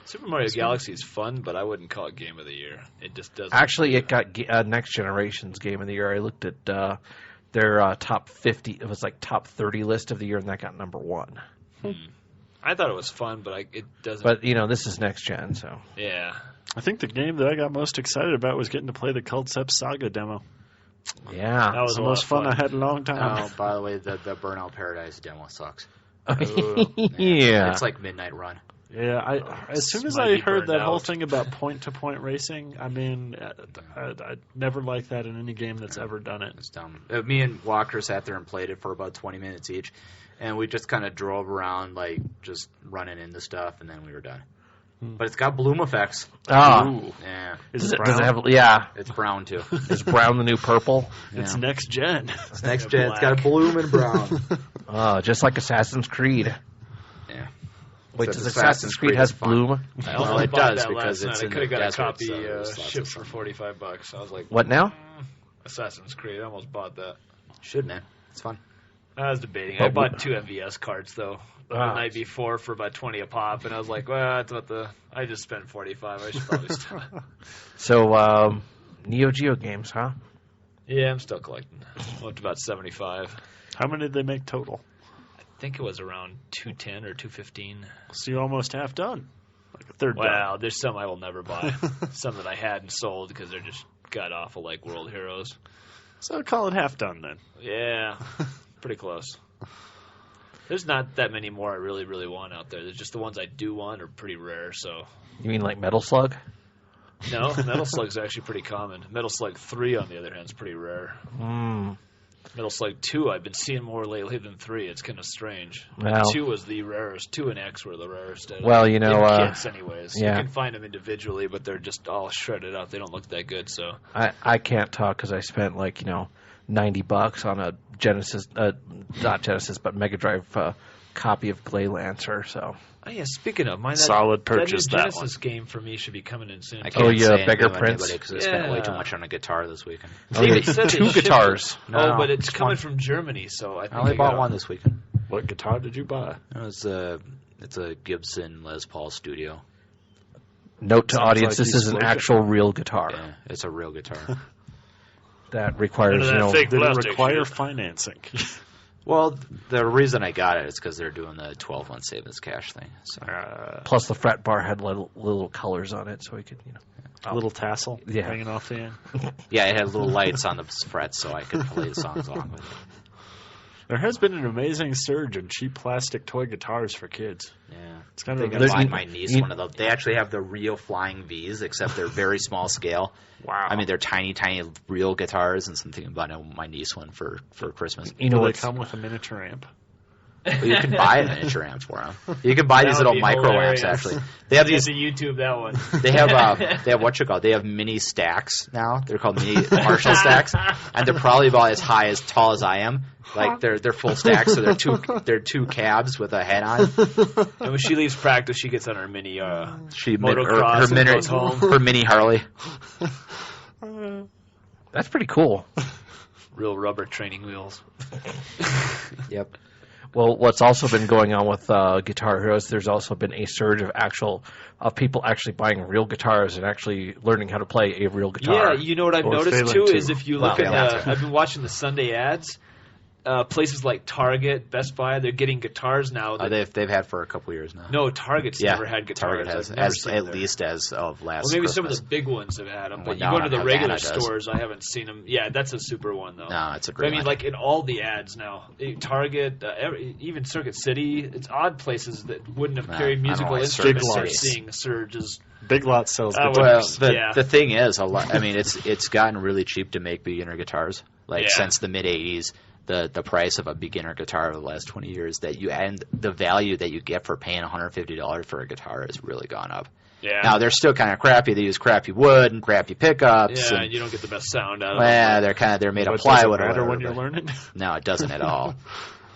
Super Mario Galaxy is fun, but I wouldn't call it Game of the Year. It just doesn't. Actually, it got Next Generation's Game of the Year. I looked at their top 50. It was like top 30 list of the year, and that got number 1. I thought it was fun, but it doesn't. But this is next gen, so Yeah. I think the game that I got most excited about was getting to play the Concept Saga demo. yeah. That was The a lot most of fun I had in a long time. Oh, by the way, the Burnout Paradise demo sucks. Yeah. It's like Midnight Run. Yeah, as soon as Might I be heard that burned whole out. thing about point-to-point racing, I mean, I'd never liked that in any game that's ever done it. It's dumb. Me and Walker sat there and played it for about 20 minutes each, and we just kind of drove around, like, just running into stuff, and then we were done. But it's got bloom effects. Oh. Yeah. Is Does it it brown? have? Yeah. It's brown, too. Is brown the new purple? It's next gen. It's next gen. It's got bloom and brown. Just like Assassin's Creed. Yeah. Wait, Except does Assassin's Creed has is fun. bloom? I Well, almost it bought does that because last it's night. I in could have the got a desert, copy so there's lots of shipped for fun. $45. I was like, What now? Assassin's Creed. I almost bought that. Should, man. It's fun. I was debating. But I bought 2 MVS cards though the Ah. night before for about 20 a pop, and I was like, well, that's what I just spent 45. I should probably stop. So, Neo Geo games, huh? Yeah, I'm still collecting. I'm up to about 75. How many did they make total? I think it was around 210 or 215. So you're almost half done. Like a third done. Well, there's some I will never buy. Some that I hadn't sold because they're just god awful, like World Heroes. So I'll call it half done then. Yeah, pretty close. There's not that many more I really, really want out there. There's just the ones I do want are pretty rare. So You mean like Metal Slug? no, Metal Slug's actually pretty common. Metal Slug 3, on the other hand, is pretty rare. Metal Slug 2, I've been seeing more lately than 3. It's kind of strange. Well- 2 was the rarest. 2 and X were the rarest. Well, In kits, anyways. yeah. You can find them individually, but they're just all shredded up. They don't look that good. So I can't talk because I spent like $90 on a Genesis, not Genesis, but Mega Drive copy of Glay Lancer. So oh yeah, speaking of mine, Solid purchase, that that new Genesis game for me should be coming in soon. I too. can't Oh, yeah, say Beggar anything Prince. because I spent way too Yeah. much on a guitar this weekend. Oh, yeah, They said they 2 shipped guitars. it. No, Oh, but it's just coming one. from Germany, so I think I only bought one this weekend. What guitar did you buy? It's a Gibson Les Paul Studio. Note to Sounds audience: like this he's is an looking. actual real guitar Yeah, it's a real guitar. that requires None of that fake Did it plastic require shit. financing? Well, the reason I got it is because they're doing the 12-month savings cash thing. So Plus, the fret bar had little colors on it, so we could, Little tassel Yeah. hanging off the end. yeah, it had little lights on the frets, so I could play the songs along with it. There has been an amazing surge in cheap plastic toy guitars for kids. Yeah, It's kind I of think I There's- buy my niece one of those. They actually have the real flying V's, except they're very small scale. wow. I mean, they're tiny, tiny real guitars, and something about my niece one for Christmas. You know Do they what's come with a miniature amp? Well, you can buy a miniature amp for them. You can buy these little micro amps. Actually, they have these. To YouTube that one. They have what you call. They have mini stacks now. They're called mini Marshall stacks, and they're probably about as tall as I am. Like they're full stacks, so they're two cabs with a head on. And when she leaves practice, she gets on her mini motocross and goes home. her mini Harley. That's pretty cool. Real rubber training wheels. Yep. Well, what's also been going on with Guitar Heroes, there's also been a surge of people actually buying real guitars and actually learning how to play a real guitar. Yeah, you know what I've noticed too is if you look at I've been watching the Sunday ads. Places like Target, Best Buy, they're getting guitars now. They've had for a couple years now. No, Target's never had guitars. Target has, at least as of last. Well, maybe Christmas. some of the big ones have had them, but you no, go to the Havana regular does. stores, I haven't seen them. Yeah, that's a super one though. No, it's a But great I mean, one. like in all the ads now, Target, even Circuit City, it's odd places that wouldn't have carried musical instruments are seeing surges. Big Lot sells Well, guitars. The thing is, I mean, it's gotten really cheap to make beginner guitars. Since the mid '80s, the price of a beginner guitar over the last 20 years and the value that you get for paying $150 for a guitar has really gone up. Yeah. Now they're still kind of crappy. They use crappy wood and crappy pickups. Yeah, and you don't get the best sound out of them. They're made of plywood. Does it matter or whatever, when you're learning? No, it doesn't at all.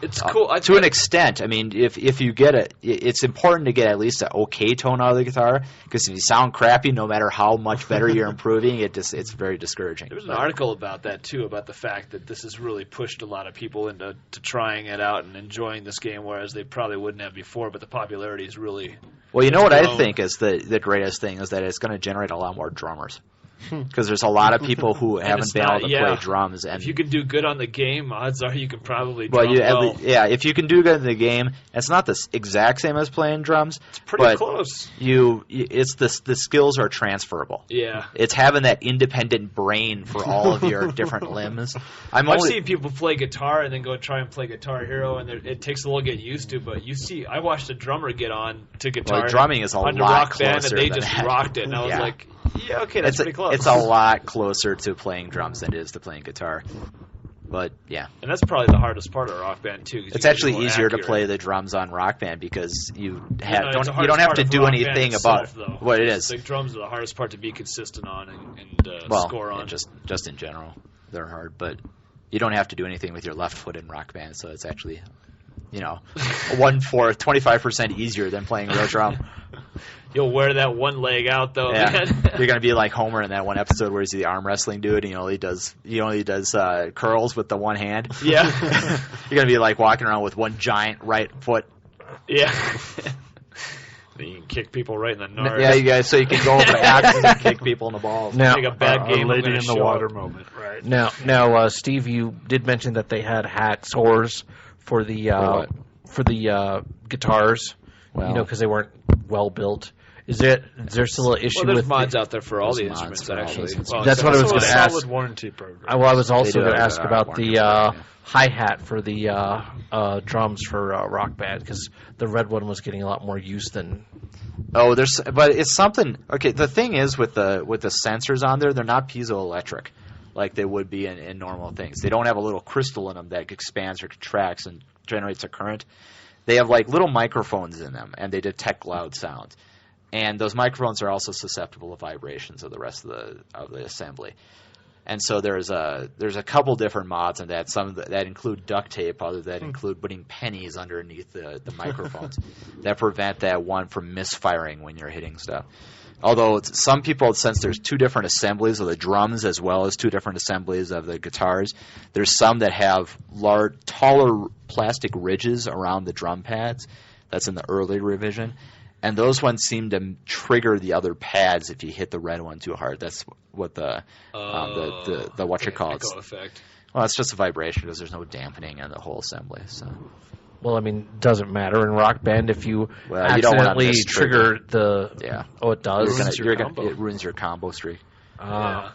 It's cool. To an extent. I mean, if you get it's important to get at least an okay tone out of the guitar, because if you sound crappy, no matter how much better you're improving, it's very discouraging. There was an article about that too, about the fact that this has really pushed a lot of people into trying it out and enjoying this game, whereas they probably wouldn't have before. But the popularity is really well. You know what I think is the greatest thing is that it's going to generate a lot more drummers. Because there's a lot of people who haven't been able to play drums, and if you can do good on the game, odds are you can probably well, drum well. If you can do good in the game, it's not the exact same as playing drums. It's pretty close. The skills are transferable. Yeah, it's having that independent brain for all of your different limbs. I've seen people play guitar and then go try and play Guitar Hero, and it takes a little get used to. But I watched a drummer get on to guitar. Well, drumming is a lot Rock Band, closer and they than just that. rocked it, and I was like, yeah, okay, that's pretty close. It's a lot closer to playing drums than it is to playing guitar. But yeah, and that's probably the hardest part of Rock Band too. It's actually easier to play the drums on Rock Band because you don't have to do anything about what it is. The drums are the hardest part to be consistent on and score on. Just in general, they're hard, but you don't have to do anything with your left foot in Rock Band, so it's actually 1/4, 25% easier than playing a real drum. You'll wear that one leg out though. Yeah. Man. You're gonna be like Homer in that one episode where he's the arm wrestling dude. And he only does curls with the one hand. Yeah. You're gonna be like walking around with one giant right foot. Yeah. You can kick people right in the nards. Yeah, you guys. So you can go over the axes and kick people in the balls. Now, like a bad game. Lady in the water moment, right? Now, Steve, you did mention that they had hacksaws for the guitars. Well, because they weren't well built. Is there still an issue there's with mods out there for all the mods instruments, for all actually. those Well, That's what I was Also going a to ask. solid warranty program. I was also do going to have ask a about warranty the program, hi-hat for the drums for Rock Band, because the red one was getting a lot more use than... but it's something. Okay, the thing is with the sensors on there, they're not piezoelectric like they would be in normal things. They don't have a little crystal in them that expands or contracts and generates a current. They have like little microphones in them, and they detect loud sounds. And those microphones are also susceptible to vibrations of the rest of the assembly. And so there's a couple different mods on that. Some that include duct tape, others that include putting pennies underneath the microphones that prevent that one from misfiring when you're hitting stuff. Although some people, since there's two different assemblies of the drums as well as two different assemblies of the guitars, there's some that have taller plastic ridges around the drum pads. That's in the early revision. And those ones seem to trigger the other pads if you hit the red one too hard. That's what the echo effect. Well, it's just a vibration because there's no dampening in the whole assembly. So. Well, I mean, doesn't matter in Rock Band if you you don't want accidentally to trigger the... Yeah. Oh, it does? It ruins your combo streak. Yeah.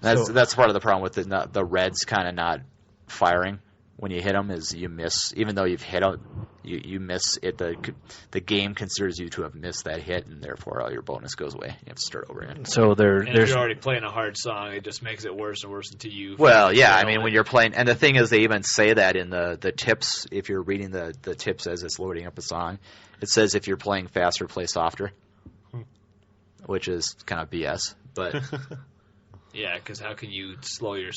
That's part of the problem with the reds kind of not firing when you hit them is you miss. Even though you've hit them, you miss it. The game considers you to have missed that hit, and therefore all your bonus goes away. You have to start over again. So And if there's you're already playing a hard song, it just makes it worse and worse until you. Well, yeah, fail I mean, it. when you're playing, and the thing is, they even say that in the tips, if you're reading the tips as it's loading up a song, it says if you're playing faster, play softer, which is kind of BS, but... Yeah, because how can you slow your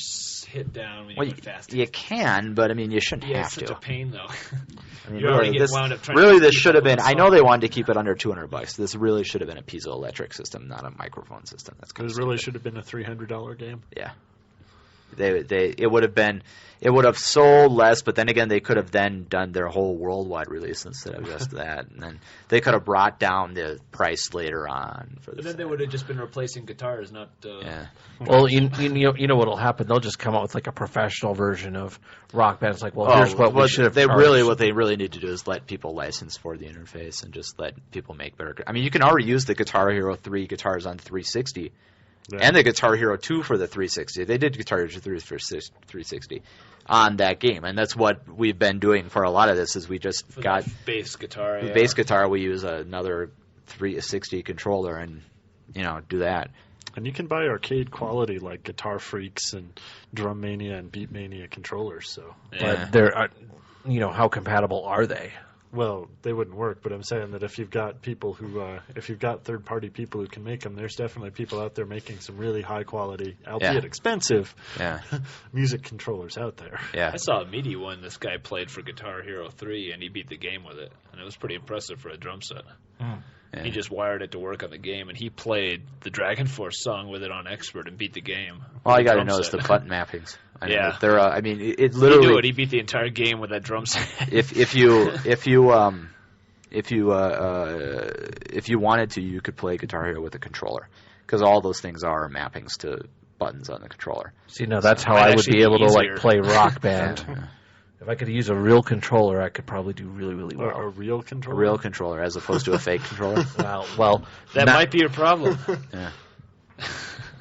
hit down when you Well, go fast? you can, but I mean, you shouldn't Yeah, have it's such to. a pain, though. I mean, You're already getting this, wound up trying to really, this keep should up have been. with I the know song. they wanted to keep it under $200. This really should have been a piezoelectric system, not a microphone system. That's kind It of really should have been a $300 game. Yeah. It would have sold less, but then again, they could have then done their whole worldwide release instead of just that, and then they could have brought down the price later on. But then they would have just been replacing guitars, not. Yeah. well, you know what'll happen? They'll just come out with like a professional version of Rock Band. It's like, well, here's what we should have. What they really need to do is let people license for the interface and just let people make better. I mean, you can already use the Guitar Hero 3 guitars on 360. Yeah. And the Guitar Hero 2 for the 360. They did Guitar Hero 3 for 360 on that game. And that's what we've been doing for a lot of this is we just For got the bass guitar. the Yeah. bass guitar. We use another 360 controller and, do that. And you can buy arcade quality like Guitar Freaks and Drum Mania and Beat Mania controllers. So, Yeah. But there are, how compatible are they? well, they wouldn't work. But I'm saying that if you've got people who, if you've got third-party people who can make them, there's definitely people out there making some really high quality, albeit expensive, Yeah. music controllers out there. Yeah. I saw a MIDI one this guy played for Guitar Hero 3, and he beat the game with it. And it was pretty impressive for a drum set. Yeah. He just wired it to work on the game, and he played the Dragon Force song with it on Expert and beat the game. All with you the got to drum know is set. the button mappings. Yeah. They're. It He literally. knew it. He beat the entire game with that drum set. if you wanted to, you could play Guitar Hero with a controller because all those things are mappings to buttons on the controller. See, now that's how might I would actually be be able to easier. play Rock Band. If I could use a real controller, I could probably do really, really A well. real A controller. real controller as opposed to a fake controller. Well, That not- might be your problem. Yeah.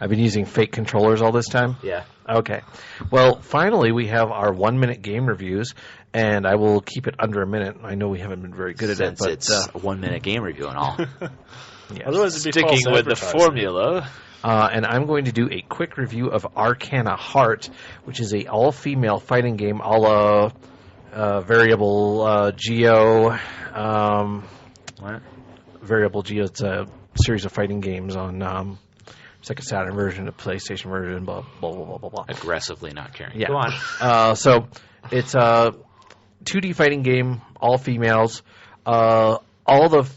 I've been using fake controllers all this time. Yeah. Okay. Well, finally, we have our 1-minute game reviews, and I will keep it under a minute. I know we haven't been very good at Since it, but it's a 1-minute game review and all. yes. Otherwise, it'd be Sticking false with the advertising. formula. And I'm going to do a quick review of Arcana Heart, which is a all-female fighting game, a la Variable Geo. What? Variable Geo. It's a series of fighting games on. It's like a Saturn version, a PlayStation version, blah blah blah blah blah. blah. Aggressively not caring. Yeah. Go on. So it's a 2D fighting game, all females. All the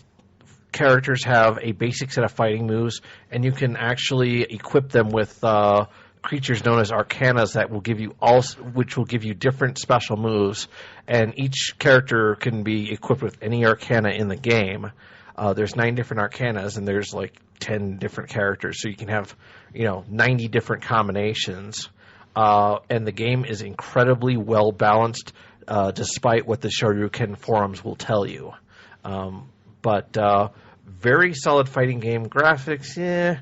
characters have a basic set of fighting moves, and you can actually equip them with creatures known as Arcanas that will give you which will give you different special moves. And each character can be equipped with any Arcana in the game. There's 9 different Arcanas, and there's like 10 different characters, so you can have 90 different combinations. And the game is incredibly well balanced, despite what the Shoryuken forums will tell you. But very solid fighting game. Graphics,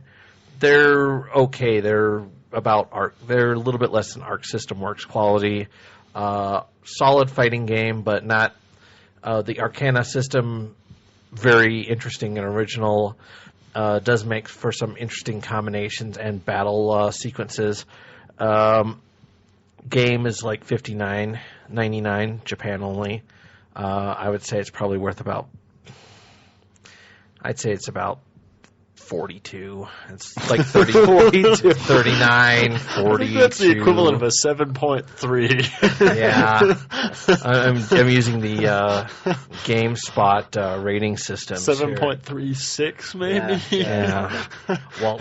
they're okay. They're about Arc. They're a little bit less than Arc System Works quality. Solid fighting game, but not the Arcana system. Very interesting and original. Does make for some interesting combinations and battle sequences. Game is like $59.99, Japan only. I would say it's probably worth about. I'd say it's about 42. It's like 30, 42, 39, 40. That's the equivalent of a 7.3. Yeah. I'm using the GameSpot rating system. 7.36 maybe. Yeah.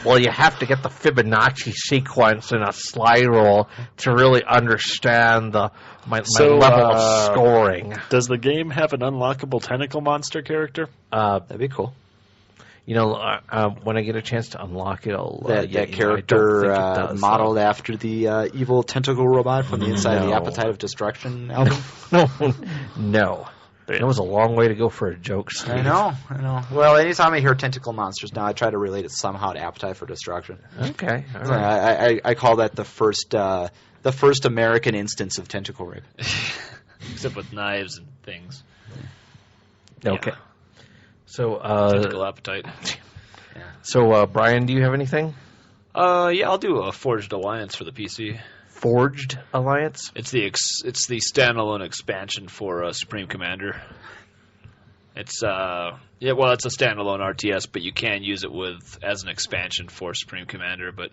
Well, you have to get the Fibonacci sequence in a slide rule to really understand my level of scoring. Does the game have an unlockable tentacle monster character? That'd be cool. When I get a chance to unlock it, I'll That I don't character think it does, modeled after the evil tentacle robot from the inside of the No. Appetite of Destruction album. No. That was a long way to go for a joke. Steve. I know. Well, anytime I hear tentacle monsters now, I try to relate it somehow to Appetite for Destruction. Okay. All right. I call that the first American instance of tentacle rape. Except with knives and things. Okay. Yeah. So, Tentacle appetite. Brian, do you have anything? Yeah, I'll do a Forged Alliance for the PC. Forged Alliance? It's the standalone expansion for Supreme Commander. It's it's a standalone RTS, but you can use it as an expansion for Supreme Commander. But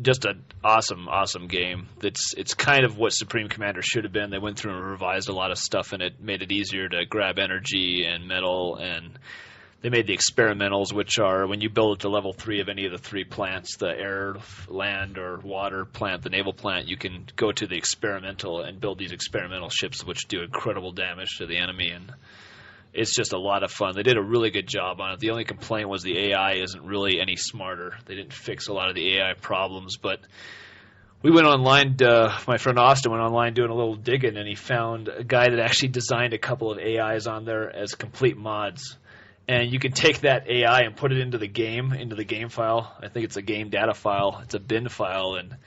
just an awesome game. It's kind of what Supreme Commander should have been. They went through and revised a lot of stuff in it, made it easier to grab energy and metal, and they made the experimentals, which are when you build it to level 3 of any of the 3 plants, the air, land, or water plant, the naval plant, you can go to the experimental and build these experimental ships which do incredible damage to the enemy, and it's just a lot of fun. They did a really good job on it. The only complaint was the AI isn't really any smarter. They didn't fix a lot of the AI problems, but we went online, my friend Austin went online doing a little digging, and he found a guy that actually designed a couple of AIs on there as complete mods. And you can take that AI and put it into the game file. I think it's a game data file. It's a bin file, and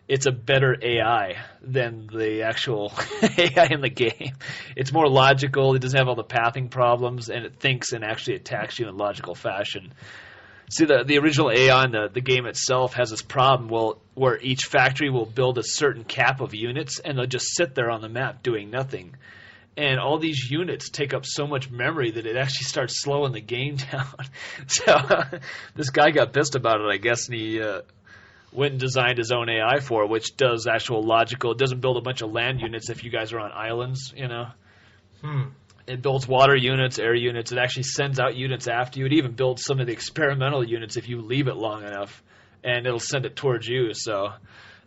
it's a better AI than the actual AI in the game. It's more logical. It doesn't have all the pathing problems, and it thinks and actually attacks you in logical fashion. See, the original AI in the game itself has this problem where each factory will build a certain cap of units, and they'll just sit there on the map doing nothing. And all these units take up so much memory that it actually starts slowing the game down. So this guy got pissed about it, I guess, and he went and designed his own AI for it, which does actual logical. It doesn't build a bunch of land units if you guys are on islands, you know. It builds water units, air units. It actually sends out units after you. It even builds some of the experimental units if you leave it long enough, and it'll send it towards you. So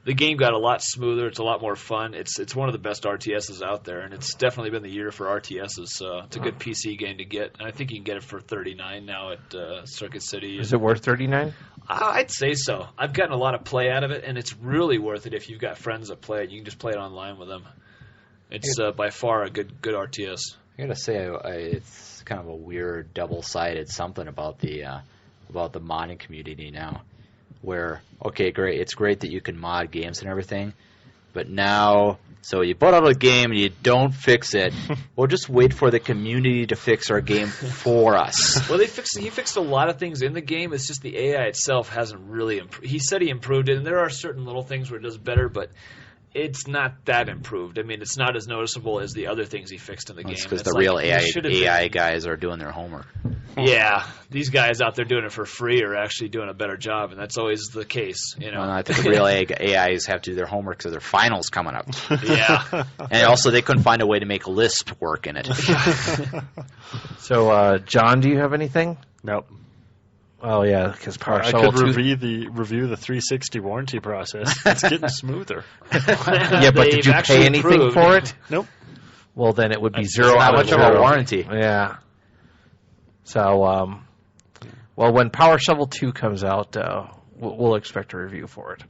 the game got a lot smoother. It's a lot more fun. It's one of the best RTSs out there, and it's definitely been the year for RTSs. So it's a good PC game to get. And I think you can get it for $39 now at Circuit City. Is it worth $39? I'd say so. I've gotten a lot of play out of it, and it's really worth it if you've got friends that play it. You can just play it online with them. It's by far a good RTS. I gotta say, it's kind of a weird, double-sided something about the modding community now. Where, okay, great, it's great that you can mod games and everything, but now, so you put out a game and you don't fix it, we'll just wait for the community to fix our game for us. Well, he fixed a lot of things in the game. It's just the AI itself hasn't really improved. He said he improved it, and there are certain little things where it does better, but it's not that improved. I mean, it's not as noticeable as the other things he fixed in the game. It's because the real AI guys are doing their homework. Yeah, these guys out there doing it for free are actually doing a better job, and that's always the case. You know, well, I think the real AIs have to do their homework because their finals coming up. Yeah, and also they couldn't find a way to make Lisp work in it. So, John, do you have anything? Nope. Oh yeah, because Power I Shovel could 2. review the 360 warranty process. It's getting smoother. Yeah, but did you pay anything improved. for it? Nope. Well, then it would be That's zero not out of much of zero. a warranty. Yeah. So, well, when Power Shovel 2 comes out, we'll expect a review for it.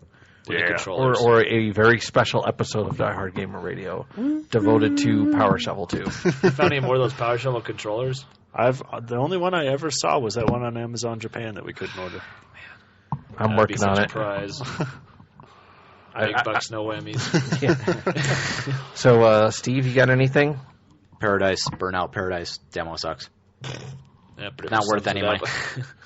Yeah. Or a very special episode of Diehard Gamer Radio devoted to Power Shovel 2. You found any more of those Power Shovel controllers? The only one I ever saw was that one on Amazon Japan that we couldn't order. I'm working on it. Prize. Big bucks, no whammies. Yeah. So, Steve, you got anything? Burnout Paradise demo sucks. Yeah, Not worth any money.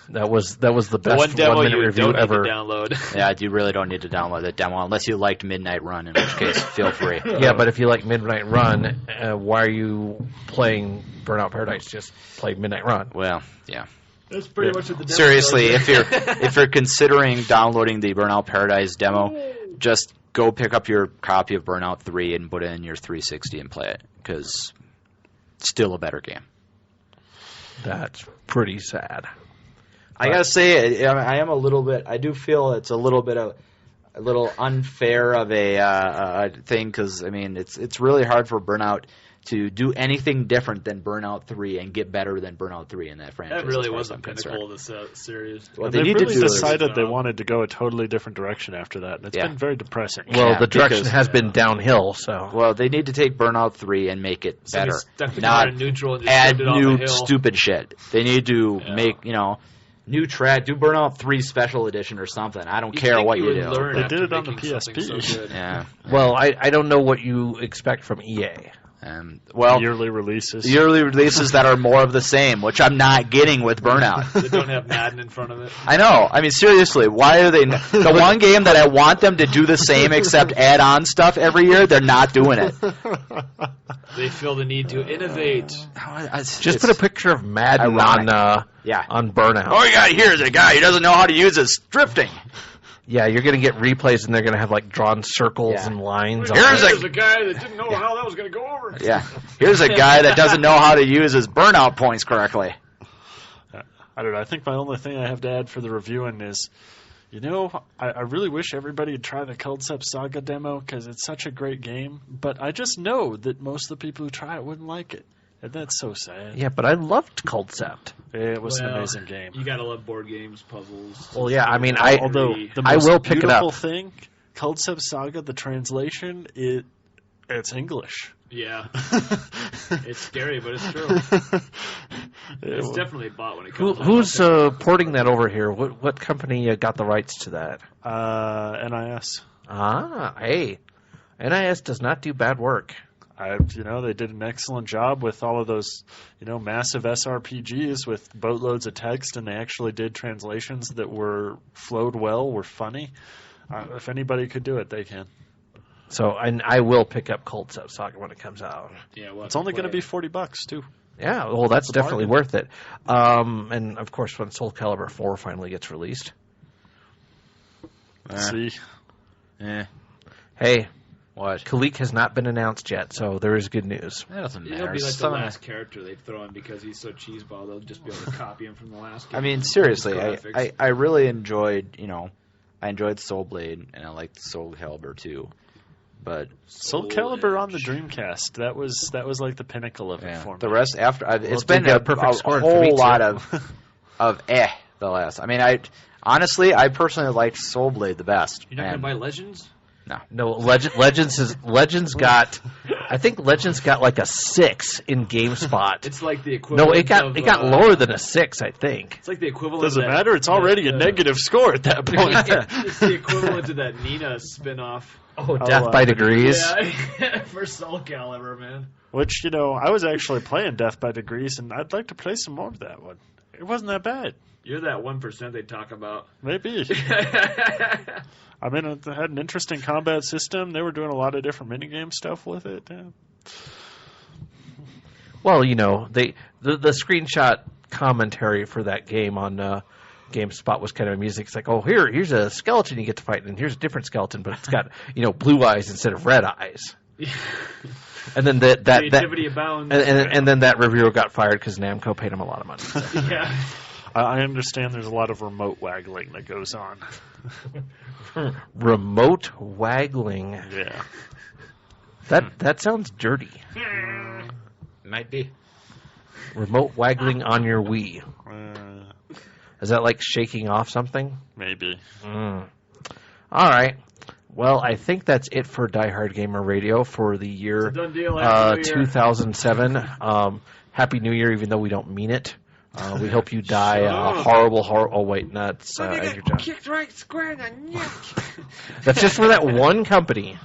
That was the best one demo 1 minute you review don't ever. need to download. Yeah, you really don't need to download that demo unless you liked Midnight Run, in which case, feel free. Yeah, but if you like Midnight Run, why are you playing Burnout Paradise? Just play Midnight Run. Well, yeah. That's pretty much what the demo Seriously, does. if you're considering downloading the Burnout Paradise demo, just go pick up your copy of Burnout 3 and put it in your 360 and play it, because it's still a better game. That's pretty sad. I gotta say, I am a little bit. I do feel it's a little unfair of a thing, because I mean it's really hard for Burnout to do anything different than Burnout 3 and get better than Burnout 3 in that franchise. That really as far was as the I'm pinnacle concerned. of the series. Well, They need to really do decided they wanted to go a totally different direction after that. And it's Yeah. been very depressing. Well, Yeah, the direction because- has been downhill, so. Well, they need to take Burnout 3 and make it So they better, stuck the not car in neutral and just add flipped it off new a hill. stupid shit. They need to Yeah. make new track. Do Burnout 3 Special Edition or something. I don't You'd care think what you you would do. learn They after did it on the making something PSP. so good. Yeah. Well, I don't know what you expect from EA. Yearly releases. Yearly releases that are more of the same, which I'm not getting with Burnout. They don't have Madden in front of it. I know. I mean, seriously, why are they... The one game that I want them to do the same except add on stuff every year, they're not doing it. They feel the need to innovate. Just put a picture of Madden on Burnout. All you got here is a guy who doesn't know how to use his drifting. Yeah, you're going to get replays, and they're going to have, like, drawn circles and lines. Here's a guy that didn't know how that was going to go over. Yeah. Here's a guy that doesn't know how to use his burnout points correctly. I don't know. I think my only thing I have to add for the reviewing is, I really wish everybody would try the Concept Saga demo because it's such a great game. But I just know that most of the people who try it wouldn't like it. And that's so sad. Yeah, but I loved Concept. It was an amazing game. You gotta love board games, puzzles. Well, yeah, I mean, although the I most will pick it up. beautiful thing, Concept Saga, the translation, it's English. Yeah. It's scary, but it's true. It's definitely bought when it comes out. Who's porting that over here? What company got the rights to that? NIS. Hey. NIS does not do bad work. They did an excellent job with all of those, massive SRPGs with boatloads of text, and they actually did translations that flowed well, were funny. If anybody could do it, they can. So, and I will pick up Concept Saga when it comes out. Yeah, it's only going to be $40 too. Yeah, well, that's definitely worth it. And of course, when Soul Calibur 4 finally gets released. See. Hey. What? Khalik has not been announced yet, so there is good news. That doesn't matter. He'll be like the last character they throw in because he's so cheeseball. They'll just be able to copy him from the last game. I mean, seriously, I really enjoyed, I enjoyed Soul Blade, and I liked Soul Calibur too. But Soul Calibur on the Dreamcast, that was like the pinnacle of it for me. The rest after it's been a whole lot of the last. I mean, I personally liked Soul Blade the best. You're not gonna buy Legends? No, Legends got. I think Legends got like a 6 in GameSpot. It's like the equivalent. No, it got lower than a 6, I think. It's like the equivalent. Doesn't matter. It's already a negative score at that point. It's the equivalent to that Nina spinoff. Oh, Death by Degrees. Yeah, for Soul Calibur, man. Which I was actually playing Death by Degrees, and I'd like to play some more of that one. It wasn't that bad. You're that 1% they talk about. Maybe. I mean, it had an interesting combat system. They were doing a lot of different minigame stuff with it. Yeah. Well, the screenshot commentary for that game on GameSpot was kind of amusing. It's like, oh, here's a skeleton you get to fight, and here's a different skeleton, but it's got blue eyes instead of red eyes. And then creativity abounds. And then that reviewer got fired because Namco paid him a lot of money. So. Yeah. I understand there's a lot of remote waggling that goes on. Remote waggling. Yeah. That sounds dirty. Might be. Remote waggling on your Wii. Is that like shaking off something? Maybe. All right. Well, I think that's it for Diehard Gamer Radio for the year 2007. Happy New Year, even though we don't mean it. We hope you die a horrible. Oh wait, that's Andrew John. Kicked right square in the neck. That's just for that one company.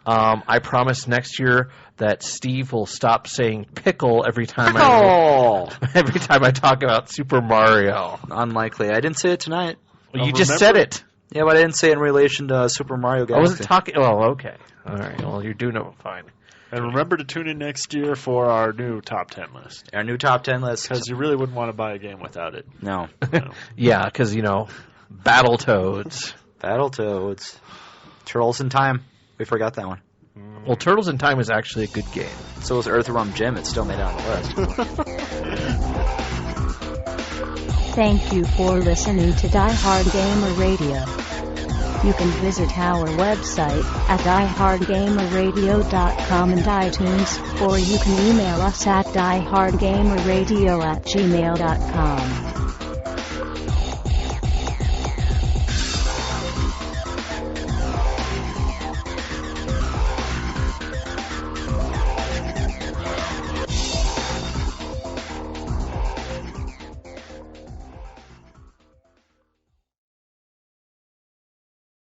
I promise next year that Steve will stop saying pickle every time I talk about Super Mario. Unlikely. I didn't say it tonight. Well, you just said it. Yeah, but I didn't say it in relation to Super Mario Galaxy. I wasn't talking. Oh, okay. All right. Well, you're doing it fine. And remember to tune in next year for our new top 10 list. Our new top 10 list. Because you really wouldn't want to buy a game without it. No. Yeah, because, Battletoads. Battletoads. Turtles in Time. We forgot that one. Well, Turtles in Time is actually a good game. So was Earthworm Jim. It still made it on the list. Thank you for listening to Diehard Gamer Radio. You can visit our website at diehardgamerradio.com and iTunes, or you can email us at diehardgamerradio@gmail.com.